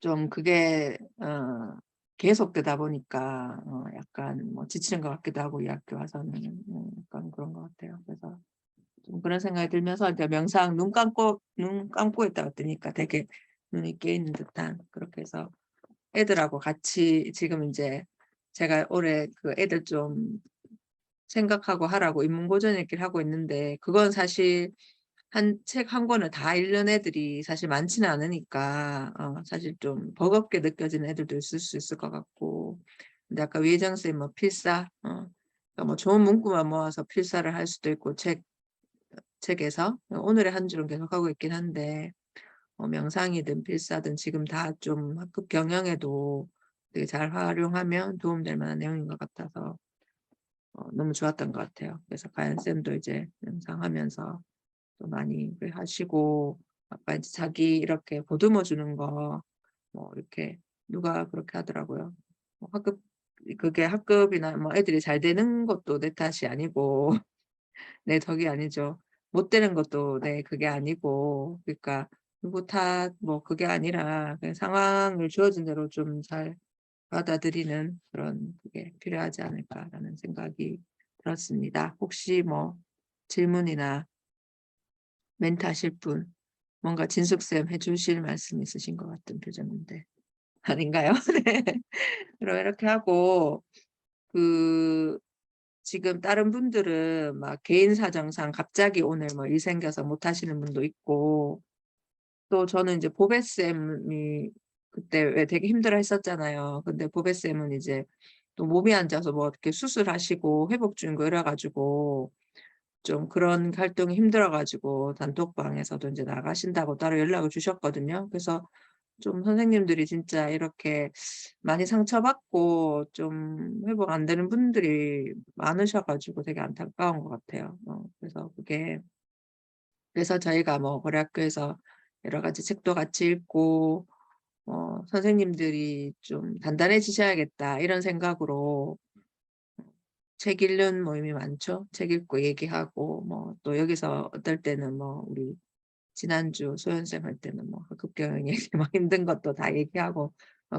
좀 그게 계속되다 보니까 약간 뭐 지치는 것 같기도 하고 이 학교 와서는 약간 그런 것 같아요. 그래서 좀 그런 생각이 들면서 이제 명상 눈 감고 있다가 뜨니까 되게 눈이 깨 있는 듯한 그렇게 해서 애들하고 같이 지금 이제 제가 올해 그 애들 좀 생각하고 하라고 인문고전 읽기를 하고 있는데 그건 사실 책 한 권을 다 읽는 애들이 사실 많지는 않으니까 사실 좀 버겁게 느껴지는 애들도 있을 수 있을 것 같고 근데 아까 위혜정 쌤 뭐 필사 그러니까 뭐 좋은 문구만 모아서 필사를 할 수도 있고 책에서 오늘의 한 줄은 계속 하고 있긴 한데 명상이든 필사든 지금 다 좀 학급 경영에도 되게 잘 활용하면 도움될 만한 내용인 것 같아서 너무 좋았던 것 같아요. 그래서 가연 쌤도 이제 명상하면서 또 많이 하시고 아까 이제 자기 이렇게 보듬어 주는 거 뭐 이렇게 누가 그렇게 하더라고요. 뭐 그게 학급이나 뭐 애들이 잘 되는 것도 내 탓이 아니고 내 덕이 아니죠. 못 되는 것도 내 그게 아니고 그러니까 누구 탓 뭐 그게 아니라 그냥 상황을 주어진 대로 좀 잘 받아들이는 그런 그게 필요하지 않을까라는 생각이 들었습니다. 혹시 뭐 질문이나 멘트 하실 분 뭔가 진숙쌤 해주실 말씀 있으신 것 같은 표정인데 아닌가요? 네. 그럼 이렇게 하고 그 지금 다른 분들은 막 개인 사정상 갑자기 오늘 뭐 일 생겨서 못 하시는 분도 있고 또 저는 이제 보배쌤이 그때 왜 되게 힘들어 했었잖아요. 근데 보배쌤은 이제 또 몸이 안 좋아서 뭐 이렇게 수술하시고 회복 중인 거 이래 가지고 좀 그런 활동이 힘들어 가지고 단톡방에서도 이제 나가신다고 따로 연락을 주셨거든요. 그래서 좀 선생님들이 진짜 이렇게 많이 상처받고 좀 회복 안 되는 분들이 많으셔 가지고 되게 안타까운 것 같아요. 그래서 그래서 저희가 뭐 고려학교에서 여러 가지 책도 같이 읽고 선생님들이 좀 단단해지셔야겠다 이런 생각으로 책 읽는 모임이 많죠. 책 읽고 얘기하고 뭐 또 여기서 어떨 때는 뭐 우리 지난주 소연쌤 할 때는 뭐 학급 경영 얘기 막 힘든 것도 다 얘기하고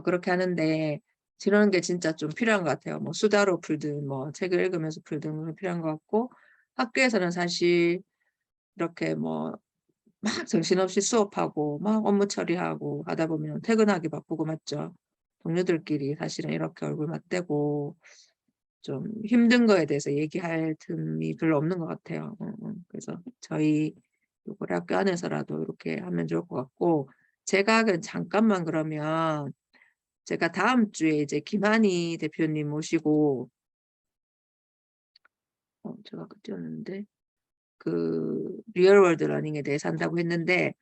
그렇게 하는데 이런 게 진짜 좀 필요한 것 같아요. 뭐 수다로 풀든 뭐 책을 읽으면서 풀든 필요한 것 같고 학교에서는 사실 이렇게 뭐 막 정신없이 수업하고 막 업무 처리하고 하다 보면 퇴근하기 바쁘고 맞죠. 동료들끼리 사실은 이렇게 얼굴 맞대고 좀 힘든 거에 대해서 얘기할 틈이 별로 없는 것 같아요. 그래서 저희 고래 학교 안에서라도 이렇게 하면 좋을 것 같고 제가 잠깐만 그러면 제가 다음 주에 이제 김한희 대표님 모시고 제가 그때였는데 그 리얼월드 러닝에 대해서 한다고 했는데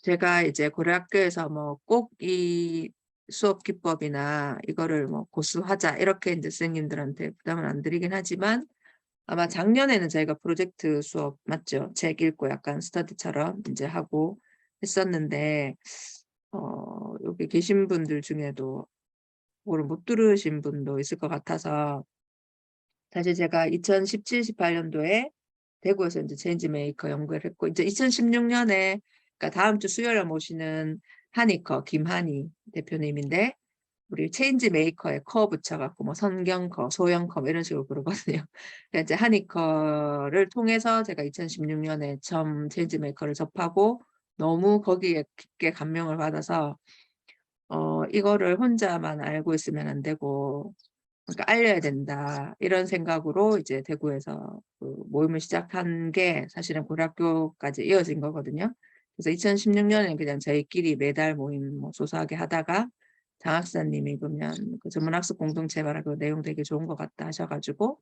제가 이제 고려학교에서 뭐 꼭 이 수업 기법이나 이거를 뭐 고수하자 이렇게 이제 선생님들한테 부담을 안 드리긴 하지만 아마 작년에는 저희가 프로젝트 수업 맞죠? 책 읽고 약간 스터디처럼 이제 하고 했었는데 여기 계신 분들 중에도 그걸 못 들으신 분도 있을 것 같아서 사실 제가 2017, 18년도에 대구에서 이제 체인지 메이커 연구를 했고 이제 2016년에 그러니까 다음 주 수요일에 모시는 하니커 김한희 대표님인데 우리 체인지 메이커에 커 붙여갖고 뭐 선경커, 소형커 뭐 이런 식으로 부르거든요. 그러니까 이제 하니커를 통해서 제가 2016년에 처음 체인지 메이커를 접하고 너무 거기에 깊게 감명을 받아서 이거를 혼자만 알고 있으면 안 되고 그러니까 알려야 된다 이런 생각으로 이제 대구에서 그 모임을 시작한 게 사실은 고등학교까지 이어진 거거든요. 그래서 2016년에는 그냥 저희끼리 매달 모임 뭐 소소하게 하다가 장학사님이 그러면 그 전문학습 공동체 말한 그 내용 되게 좋은 것 같다 하셔가지고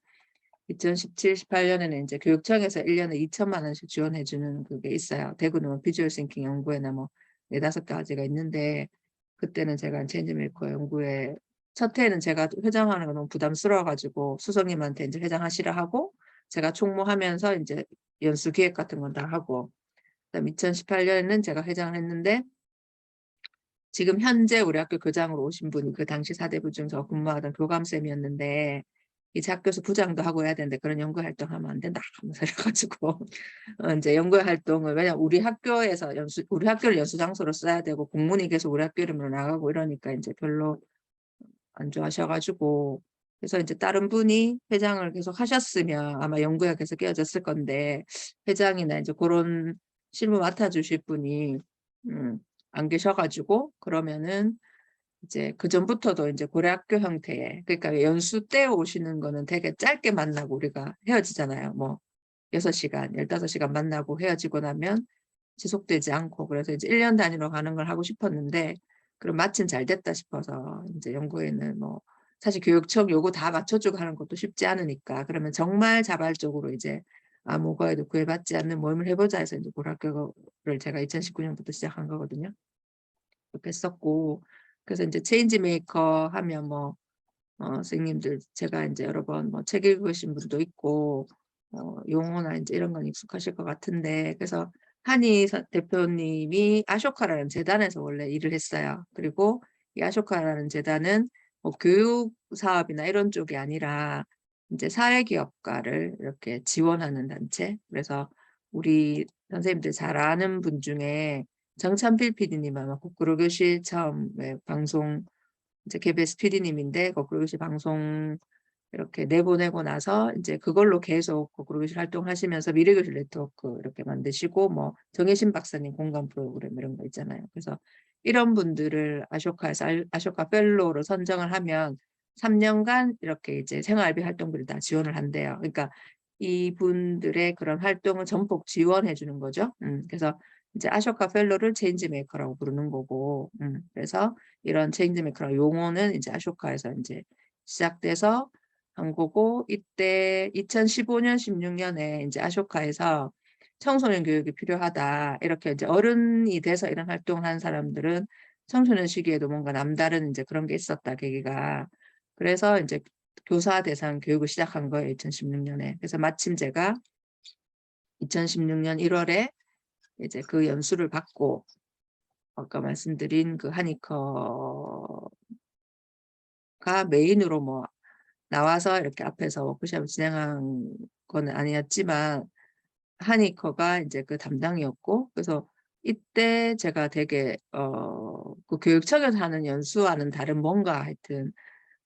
2017, 18년에는 이제 교육청에서 1년에 2천만 원씩 지원해주는 그게 있어요. 대구는 뭐 비주얼 싱킹 연구회나 뭐 4-5가지가 있는데 그때는 제가 체인지메이커 연구회 첫 해에는 제가 회장하는 거 너무 부담스러워가지고 수석님한테 이제 회장하시라 하고 제가 총무하면서 이제 연수 기획 같은 건 다 하고 그다음 2018년에는 제가 회장을 했는데 지금 현재 우리 학교 교장으로 오신 분이 그 당시 사대부 중 저 근무하던 교감쌤이었는데 이 학교에서 부장도 하고 해야 되는데 그런 연구 활동하면 안 된다 하면서 이래가지고 이제 연구 활동을 왜냐 우리 학교에서 우리 학교를 연수 장소로 써야 되고 공문이 계속 우리 학교 이름으로 나가고 이러니까 이제 별로 안 좋아하셔가지고 그래서 이제 다른 분이 회장을 계속 하셨으면 아마 연구에 계속 이어졌을 건데 회장이나 이제 그런 실무 맡아주실 분이 안 계셔가지고 그러면은 이제 그 전부터도 이제 고려학교 형태의 그러니까 연수 때 오시는 거는 되게 짧게 만나고 우리가 헤어지잖아요. 뭐 6시간, 15시간 만나고 헤어지고 나면 지속되지 않고 그래서 이제 1년 단위로 가는 걸 하고 싶었는데 그럼 마침 잘 됐다 싶어서 이제 연구에는 뭐 사실 교육청 요구 다 맞춰주고 하는 것도 쉽지 않으니까 그러면 정말 자발적으로 이제 아무 거에도 구애받지 않는 모임을 해보자 해서 이제 고려학교를 제가 2019년부터 시작한 거거든요. 그렇게 했었고 그래서 이제 체인지 메이커 하면 뭐 선생님들 제가 이제 여러 번 뭐 책 읽으신 분도 있고 용어나 이제 이런 건 익숙하실 것 같은데 그래서 한희 대표님이 아쇼카라는 재단에서 원래 일을 했어요. 그리고 이 아쇼카라는 재단은 뭐 교육 사업이나 이런 쪽이 아니라 이제 사회기업가를 이렇게 지원하는 단체. 그래서 우리 선생님들 잘 아는 분 중에 정찬필 PD님 아마 거꾸로 교실 처음에 방송 이제 KBS PD님인데 거꾸로 교실 방송 이렇게 내보내고 나서 이제 그걸로 계속 거꾸로 교실 활동하시면서 미래교실 네트워크 이렇게 만드시고 뭐 정혜신 박사님 공감 프로그램 이런 거 있잖아요. 그래서 이런 분들을 아쇼카에서 아쇼카 펠로우로 선정을 하면 3년간 이렇게 이제 생활비 활동비를 다 지원을 한대요. 그러니까 이분들의 그런 활동을 전폭 지원해 주는 거죠. 그래서 이제 아쇼카 펠로우를 체인지 메이커라고 부르는 거고, 그래서 이런 체인지 메이커라는 용어는 이제 아쇼카에서 이제 시작돼서 한 거고 이때 2015년, 16년에 이제 아쇼카에서 청소년 교육이 필요하다. 이렇게 이제 어른이 돼서 이런 활동을 하는 사람들은 청소년 시기에도 뭔가 남다른 이제 그런 게 있었다, 계기가. 그래서 이제 교사 대상 교육을 시작한 거예요, 2016년에. 그래서 마침 제가 2016년 1월에 이제 그 연수를 받고 아까 말씀드린 그 하니커가 메인으로 뭐 나와서 이렇게 앞에서 워크숍을 진행한 건 아니었지만 하니커가 이제 그 담당이었고 그래서 이때 제가 되게 그 교육청에서 하는 연수와는 다른 뭔가 하여튼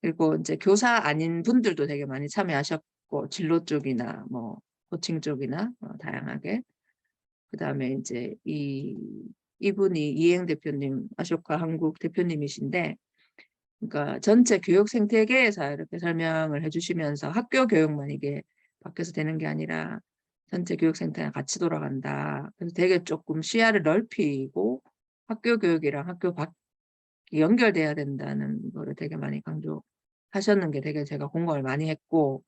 그리고 이제 교사 아닌 분들도 되게 많이 참여하셨고 진로 쪽이나 뭐 코칭 쪽이나 다양하게 그다음에 이제 이분이 이행 대표님 아쇼카 한국 대표님이신데 그러니까 전체 교육 생태계에서 이렇게 설명을 해주시면서 학교 교육만 이게 밖에서 되는 게 아니라 전체 교육 생태가 같이 돌아간다. 그래서 되게 조금 시야를 넓히고 학교 교육이랑 학교 밖이 연결돼야 된다는 거를 되게 많이 강조하셨는 게 되게 제가 공감을 많이 했고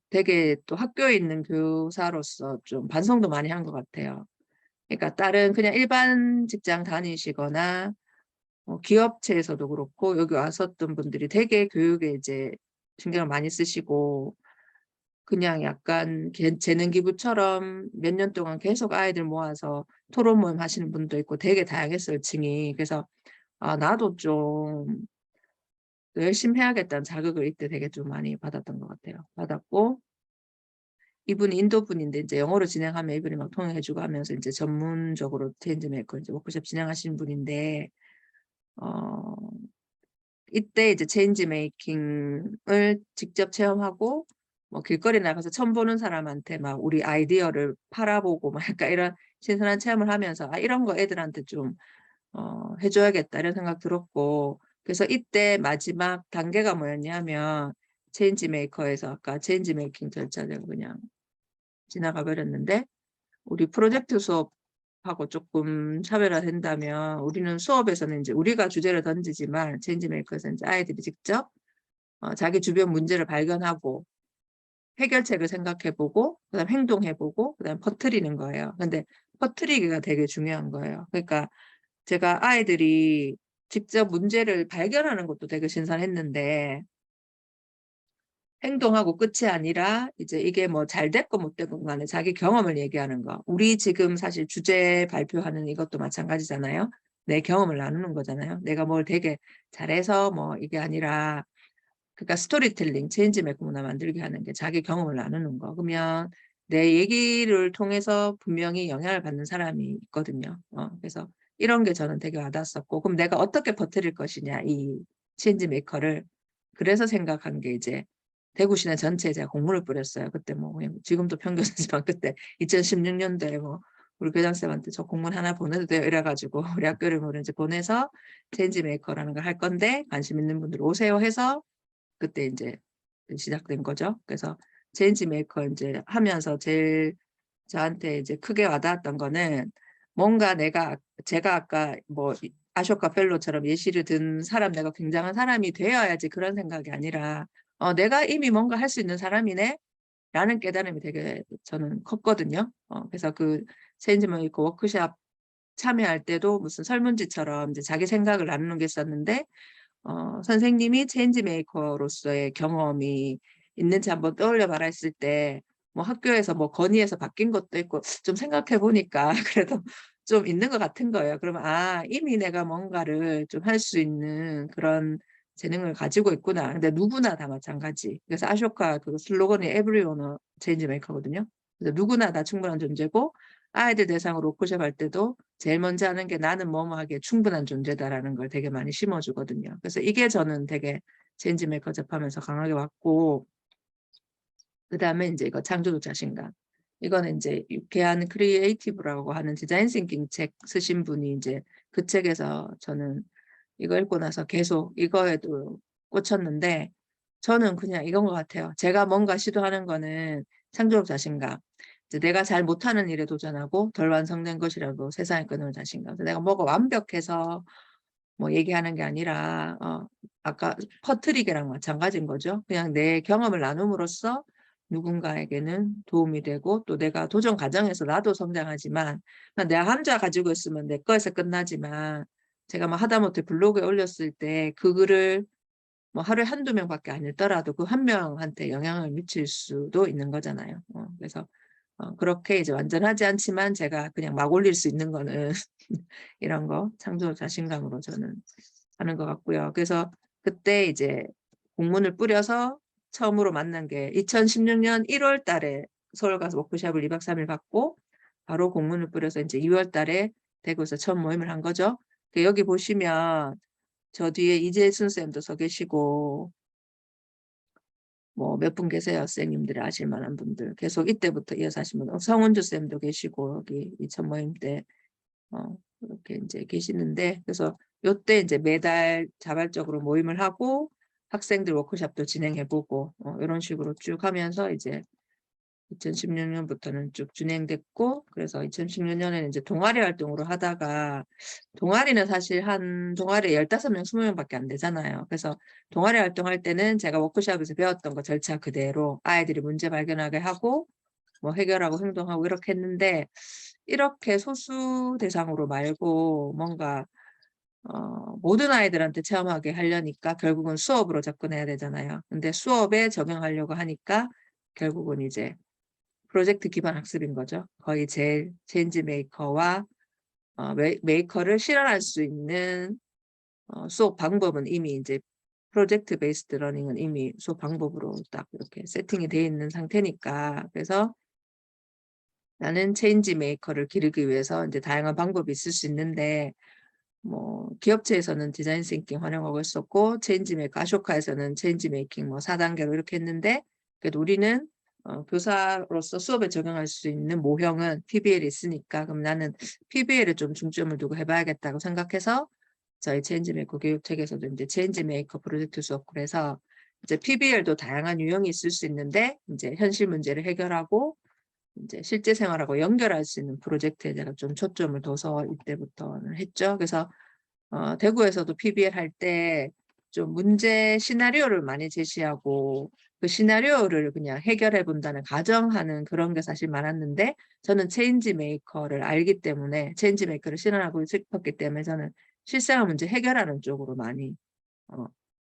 되게 또 학교에 있는 교사로서 좀 반성도 많이 한 것 같아요. 그러니까 다른 그냥 일반 직장 다니시거나 기업체에서도 그렇고 여기 왔었던 분들이 되게 교육에 이제 신경을 많이 쓰시고 그냥 약간 재능 기부처럼 몇 년 동안 계속 아이들 모아서 토론 모임 하시는 분도 있고 되게 다양했어요, 층이. 그래서 아, 나도 좀 열심히 해야겠다는 자극을 이때 되게 좀 많이 받았던 것 같아요. 받았고, 이분이 인도 분인데 이제 영어로 진행하면 이분이 막 통역해주고 하면서 이제 전문적으로 체인지 메이커 이제 워크숍 진행하시는 분인데, 이때 이제 체인지 메이킹을 직접 체험하고, 뭐 길거리 나가서 처음 보는 사람한테 막 우리 아이디어를 팔아보고 막 약간 이런 신선한 체험을 하면서 아, 이런 거 애들한테 좀 해줘야겠다 이런 생각 들었고, 그래서 이때 마지막 단계가 뭐였냐면 체인지 메이커에서 아까 체인지 메이킹 절차를 그냥 지나가 버렸는데, 우리 프로젝트 수업하고 조금 차별화된다면 우리는 수업에서는 이제 우리가 주제를 던지지만 체인지 메이커에서는 이제 아이들이 직접 자기 주변 문제를 발견하고 해결책을 생각해보고 그다음 행동해보고 그다음 퍼뜨리는 거예요. 근데 퍼뜨리기가 되게 중요한 거예요. 그러니까 제가 아이들이 직접 문제를 발견하는 것도 되게 신선했는데, 행동하고 끝이 아니라 이제 이게 뭐 잘 됐고 못 됐고 간에 자기 경험을 얘기하는 거. 우리 지금 사실 주제 발표하는 이것도 마찬가지잖아요. 내 경험을 나누는 거잖아요. 내가 뭘 되게 잘해서 뭐 이게 아니라, 그러니까 스토리텔링, 체인지 메이커 문화 만들게 하는 게 자기 경험을 나누는 거. 그러면 내 얘기를 통해서 분명히 영향을 받는 사람이 있거든요. 그래서 이런 게 저는 되게 와닿았었고, 그럼 내가 어떻게 버텨릴 것이냐, 이 체인지 메이커를. 그래서 생각한 게 이제 대구시내 전체에 제가 공문을 뿌렸어요. 그때 뭐 그냥 지금도 평균이지만 그때 2016년도에 뭐 우리 교장쌤한테 저 공문 하나 보내도 돼요 이래가지고 우리 학교 이름으로 이제 보내서 체인지 메이커라는 걸 할 건데 관심 있는 분들 오세요 해서 그때 이제 시작된 거죠. 그래서 체인지 메이커 이제 하면서 제일 저한테 이제 크게 와닿았던 거는, 뭔가 제가 아까 뭐 아쇼카 펠로처럼 예시를 든 사람, 내가 굉장한 사람이 되어야지 그런 생각이 아니라 내가 이미 뭔가 할 수 있는 사람이네 라는 깨달음이 되게 저는 컸거든요. 그래서 그 체인지 메이커 워크샵 참여할 때도 무슨 설문지처럼 이제 자기 생각을 나누는 게 있었는데, 선생님이 체인지 메이커로서의 경험이 있는지 한번 떠올려 봐라 했을 때, 뭐 학교에서 뭐 건의해서 바뀐 것도 있고 좀 생각해 보니까 그래도 좀 있는 것 같은 거예요. 그러면 아, 이미 내가 뭔가를 좀 할 수 있는 그런 재능을 가지고 있구나. 근데 누구나 다 마찬가지. 그래서 아쇼카 그 슬로건이 Everyone Change Maker거든요. 그래서 누구나 다 충분한 존재고, 아이들 대상으로 워크숍 할 때도 제일 먼저 하는 게 나는 뭐뭐 하기에 충분한 존재다라는 걸 되게 많이 심어주거든요. 그래서 이게 저는 되게 체인지 메이커 접하면서 강하게 왔고, 그 다음에 이제 이거 창조적 자신감. 이거는 이제 유쾌한 크리에이티브라고 하는 디자인 싱킹 책 쓰신 분이 이제 그 책에서 저는 이거 읽고 나서 계속 이거에도 꽂혔는데, 저는 그냥 이건 것 같아요. 제가 뭔가 시도하는 거는 창조적 자신감. 이제 내가 잘 못하는 일에 도전하고 덜 완성된 것이라도 세상에 끊을 자신감. 내가 뭐가 완벽해서 뭐 얘기하는 게 아니라 아까 퍼트리기랑 마찬가지인 거죠. 그냥 내 경험을 나눔으로써 누군가에게는 도움이 되고, 또 내가 도전 과정에서 나도 성장하지만, 내가 혼자 가지고 있으면 내 거에서 끝나지만, 제가 막 하다못해 블로그에 올렸을 때 그 글을 뭐 하루에 한두 명밖에 안 읽더라도 그 한 명한테 영향을 미칠 수도 있는 거잖아요. 그래서 그렇게 이제 완전하지 않지만 제가 그냥 막 올릴 수 있는 거는 이런 거 창조 자신감으로 저는 하는 것 같고요. 그래서 그때 이제 공문을 뿌려서 처음으로 만난 게 2016년 1월 달에 서울 가서 워크숍을 2박 3일 받고, 바로 공문을 뿌려서 이제 2월 달에 대구에서 처음 모임을 한 거죠. 여기 보시면 저 뒤에 이재순 쌤도 서 계시고, 뭐 몇 분 계세요. 선생님들이 아실 만한 분들. 계속 이때부터 이어서 하신 분. 성은주 쌤도 계시고, 여기 2000 모임 때, 이렇게 이제 계시는데, 그래서 요때 이제 매달 자발적으로 모임을 하고, 학생들 워크숍도 진행해보고, 이런 식으로 쭉 하면서 이제 2016년부터는 쭉 진행됐고, 그래서 2016년에는 이제 동아리 활동으로 하다가, 동아리는 사실 한 동아리에 15명, 20명밖에 안 되잖아요. 그래서 동아리 활동할 때는 제가 워크숍에서 배웠던 거 절차 그대로 아이들이 문제 발견하게 하고, 뭐 해결하고 행동하고 이렇게 했는데, 이렇게 소수 대상으로 말고 뭔가 모든 아이들한테 체험하게 하려니까 결국은 수업으로 접근해야 되잖아요. 근데 수업에 적용하려고 하니까 결국은 이제 프로젝트 기반 학습인 거죠. 거의 제일 체인지 메이커와 메이커를 실현할 수 있는 수업 방법은 이미 이제 프로젝트 베이스드 러닝은 이미 수업 방법으로 딱 이렇게 세팅이 되어 있는 상태니까, 그래서 나는 체인지 메이커를 기르기 위해서 이제 다양한 방법이 있을 수 있는데, 뭐 기업체에서는 디자인 싱킹 활용하고 있었고, 체인지 메이커 아쇼카에서는 체인지 메이킹 뭐 4단계로 이렇게 했는데, 그래도 우리는 교사로서 수업에 적용할 수 있는 모형은 PBL이 있으니까, 그럼 나는 PBL에 좀 중점을 두고 해봐야겠다고 생각해서 저희 체인지 메이커 교육 책에서도 이제 체인지 메이커 프로젝트 수업, 그래서 이제 PBL도 다양한 유형이 있을 수 있는데, 이제 현실 문제를 해결하고 이제 실제 생활하고 연결할 수 있는 프로젝트에 제가 좀 초점을 둬서 이때부터는 했죠. 그래서 대구에서도 PBL 할 때 좀 문제 시나리오를 많이 제시하고 그 시나리오를 그냥 해결해 본다는 가정하는 그런 게 사실 많았는데, 저는 체인지 메이커를 알기 때문에, 체인지 메이커를 실현하고 싶었기 때문에 저는 실생활 문제 해결하는 쪽으로 많이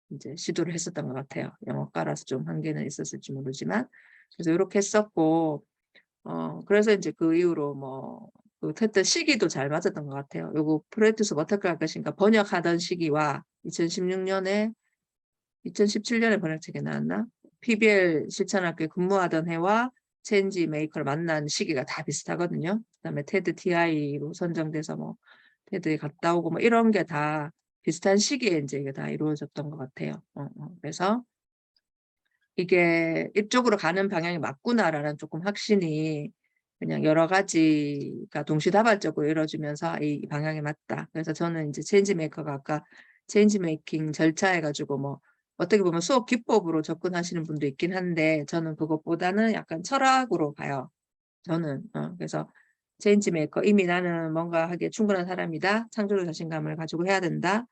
이제 시도를 했었던 것 같아요. 영어과라서 좀 한계는 있었을지 모르지만. 그래서 이렇게 했었고, 그래서 이제 그 이후로 뭐 그때 시기도 잘 맞았던 것 같아요. 요거 프로젝트 수업 어떻게 할 것인가 번역하던 시기와 2017년에 번역책에 나왔나? PBL 실천학교에 근무하던 해와 체인지 메이커를 만난 시기가 다 비슷하거든요. 그다음에 테드 TI로 선정돼서 뭐 테드에 갔다 오고 뭐 이런 게 다 비슷한 시기에 이제 이게 다 이루어졌던 것 같아요. 그래서 이게 이쪽으로 가는 방향이 맞구나라는 조금 확신이 그냥 여러 가지가 동시다발적으로 이루어지면서 이 방향이 맞다. 그래서 저는 이제 체인지 메이커가 아까 체인지 메이킹 절차 해가지고 뭐 어떻게 보면 수업 기법으로 접근하시는 분도 있긴 한데, 저는 그것보다는 약간 철학으로 봐요. 저는 그래서 체인지 메이커, 이미 나는 뭔가 하기에 충분한 사람이다. 창조적 자신감을 가지고 해야 된다.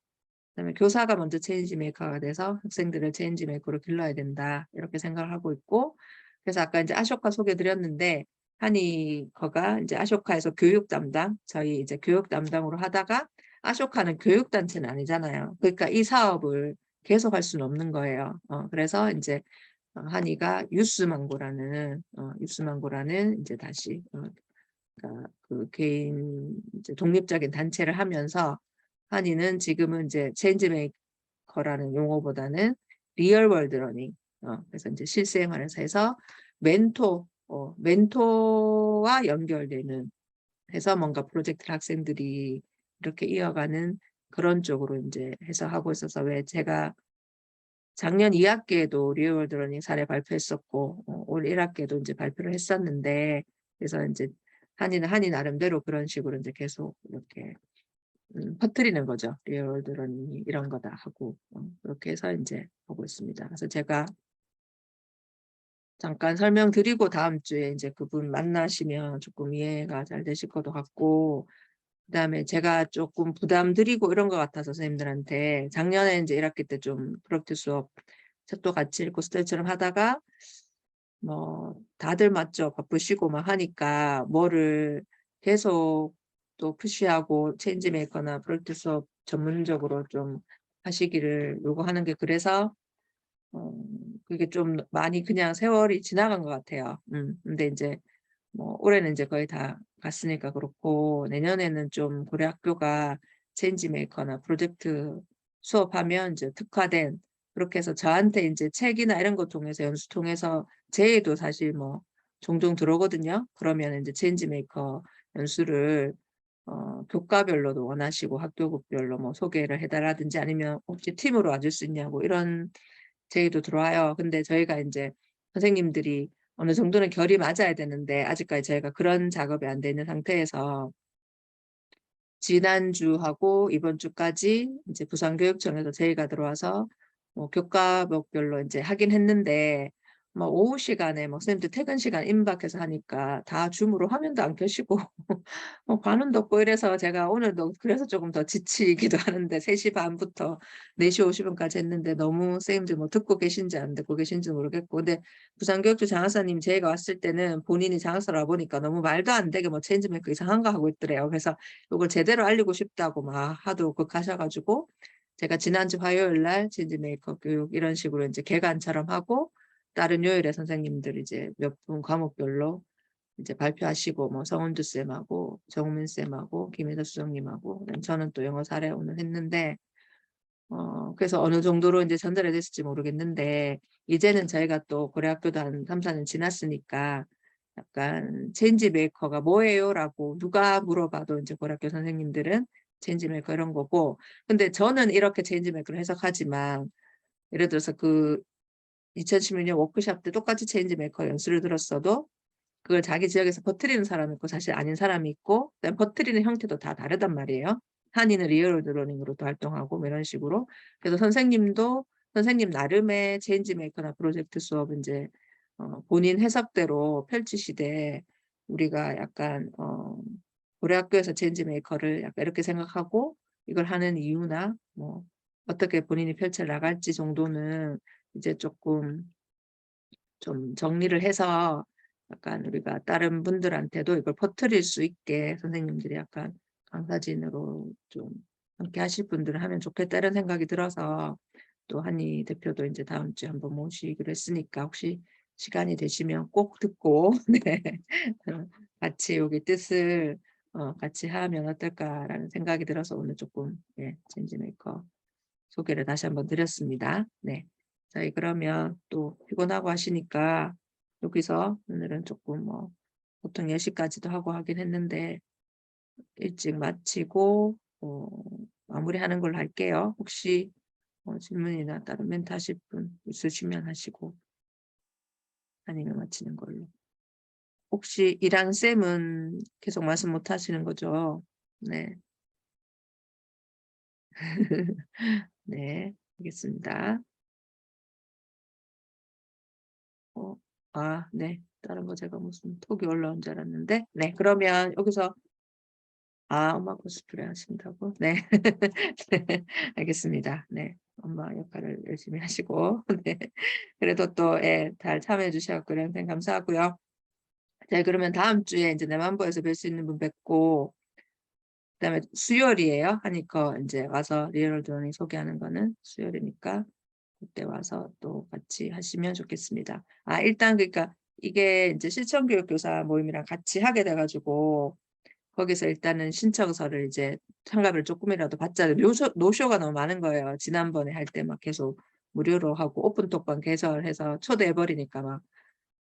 그다음에 교사가 먼저 체인지 메이커가 돼서 학생들을 체인지 메이커로 길러야 된다. 이렇게 생각을 하고 있고, 그래서 아까 이제 아쇼카 소개 드렸는데, 한이커가 이제 아쇼카에서 교육 담당, 저희 이제 교육 담당으로 하다가, 아쇼카는 교육단체는 아니잖아요. 그러니까 이 사업을 계속 할 수는 없는 거예요. 그래서 이제 한이가 유스망고라는 이제 다시 그러니까 그 개인 이제 독립적인 단체를 하면서, 한이는 지금은 이제 체인지 메이커라는 용어보다는 리얼 월드 러닝, 그래서 이제 실생활에서 해서 멘토와 연결되는, 해서 뭔가 프로젝트를 학생들이 이렇게 이어가는 그런 쪽으로 이제 해서 하고 있어서, 왜 제가 작년 2학기에도 리얼 월드 러닝 사례 발표했었고 올 1학기에도 이제 발표를 했었는데, 그래서 이제 한이 나름대로 그런 식으로 이제 계속 이렇게 퍼뜨리는 거죠. 리얼 월드 러닝이 이런 거다 하고 그렇게 해서 이제 하고 있습니다. 그래서 제가 잠깐 설명드리고 다음 주에 이제 그분 만나시면 조금 이해가 잘 되실 것도 같고, 그다음에 제가 조금 부담 드리고 이런 것 같아서 선생님들한테, 작년에 이제 1학기 때 좀 프로젝트 수업 책도 같이 읽고 스터디처럼 하다가 뭐 다들 맞죠, 바쁘시고 막 하니까 뭐를 계속 또 푸시하고 체인지 메이커나 프로젝트 수업 전문적으로 좀 하시기를 요구하는 게, 그래서 그게 좀 많이 그냥 세월이 지나간 것 같아요. 근데 이제 뭐 올해는 이제 거의 다 갔으니까 그렇고, 내년에는 좀 고려 학교가 체인지 메이커나 프로젝트 수업하면 이제 특화된, 그렇게 해서 저한테 이제 책이나 이런 거 통해서 연수 통해서 제의도 사실 뭐 종종 들어오거든요. 그러면 이제 체인지 메이커 연수를 교과별로도 원하시고 학교별로 뭐 소개를 해달라든지, 아니면 혹시 팀으로 와줄 수 있냐고 이런 제의도 들어와요. 근데 저희가 이제 선생님들이 어느 정도는 결이 맞아야 되는데, 아직까지 저희가 그런 작업이 안 돼 있는 상태에서 지난주하고 이번 주까지 이제 부산교육청에서 제의가 들어와서 뭐 교과목별로 이제 하긴 했는데, 뭐 오후 시간에 뭐 선생님들 퇴근 시간 임박해서 하니까 다 줌으로 화면도 안 켜시고 뭐 반응도 없고 이래서, 제가 오늘도 그래서 조금 더 지치기도 하는데 3시 반부터 4시 50분까지 했는데, 너무 선생님들 뭐 듣고 계신지 안 듣고 계신지 모르겠고, 근데 부산교육청 장학사님 제가 왔을 때는 본인이 장학사로 와보니까 너무 말도 안 되게 뭐 체인지 메이커 이상한 거 하고 있더래요. 그래서 이걸 제대로 알리고 싶다고 막 하도 극하셔가지고, 제가 지난주 화요일 날 체인지 메이커 교육 이런 식으로 이제 개관처럼 하고, 다른 요일에 선생님들 이제 몇 분 과목별로 이제 발표하시고 뭐 성은주 쌤하고 정우민 쌤하고 김혜서 수석님하고 그다음 저는 또 영어 사례 오늘 했는데 그래서 어느 정도로 이제 전달이 됐을지 모르겠는데 이제는 저희가 또 고려학교도 한 3, 4년 지났으니까 약간 체인지 메이커가 뭐예요라고 누가 물어봐도 이제 고려학교 선생님들은 체인지 메이커 이런 거고 근데 저는 이렇게 체인지 메이커를 해석하지만 예를 들어서 그 2016년 워크숍 때 똑같이 체인지 메이커 연수를 들었어도 그걸 자기 지역에서 퍼뜨리는 사람이 있고 사실 아닌 사람이 있고 그다음에 퍼뜨리는 형태도 다 다르단 말이에요. 한이는 리얼 러닝으로도 활동하고 뭐 이런 식으로. 그래서 선생님도 선생님 나름의 체인지 메이커나 프로젝트 수업 이제 본인 해석대로 펼치시되 우리가 약간 우리 학교에서 체인지 메이커를 약간 이렇게 생각하고 이걸 하는 이유나 뭐 어떻게 본인이 펼쳐 나갈지 정도는 이제 조금 좀 정리를 해서 약간 우리가 다른 분들한테도 이걸 퍼뜨릴 수 있게 선생님들이 약간 강사진으로 좀 함께 하실 분들을 하면 좋겠다 이런 생각이 들어서 또 한희 대표도 이제 다음 주에 한번 모시기로 했으니까 혹시 시간이 되시면 꼭 듣고 네. 같이 여기 뜻을 같이 하면 어떨까라는 생각이 들어서 오늘 조금 예, 체인지메이커 소개를 다시 한번 드렸습니다. 네. 저희 그러면 또 피곤하고 하시니까 여기서 오늘은 조금 뭐 보통 10시까지도 하고 하긴 했는데 일찍 마치고 마무리하는 걸로 할게요. 혹시 질문이나 다른 멘트 하실 분 있으시면 하시고 아니면 마치는 걸로. 혹시 이랑 쌤은 계속 말씀 못 하시는 거죠? 네. 네, 알겠습니다. 네. 다른 거 제가 무슨 톡이 올라온 줄 알았는데. 네, 그러면 여기서 엄마 코스프레 하신다고? 네. 네, 알겠습니다. 네. 엄마 역할을 열심히 하시고. 네. 그래도 또, 예, 잘 참여해 주셔서 선생님 감사하고요. 네, 그러면 다음 주에 이제 내만보에서 뵐 수 있는 분 뵙고, 그다음에 수요일이에요. 하니까 이제 와서 리얼 러닝 소개하는 거는 수요일이니까 그때 와서 또 같이 하시면 좋겠습니다. 일단 그러니까 이게 이제 실천교육교사 모임이랑 같이 하게 돼가지고 거기서 일단은 신청서를 이제 참가비를 조금이라도 받자. 노쇼가 너무 많은 거예요. 지난번에 할 때 막 계속 무료로 하고 오픈톡방 개설해서 초대해버리니까 막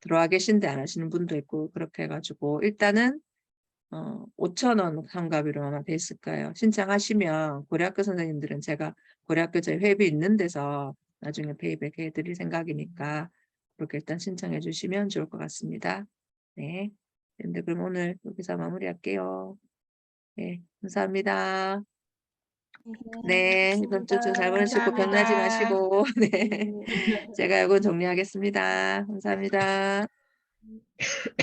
들어와 계신데 안 하시는 분도 있고 그렇게 해가지고 일단은 5,000원 참가비로 아마 돼 있을 거예요. 신청하시면 고려학교 선생님들은 제가 고려학교 저희 회비 있는 데서 나중에 페이백 해드릴 생각이니까 그렇게 일단 신청해 주시면 좋을 것 같습니다. 네. 근데 그럼 오늘 여기서 마무리할게요. 네, 감사합니다. 네, 이번 주 잘 보내시고 병나지 감사합니다. 마시고 네, 제가 이건 정리하겠습니다. 감사합니다.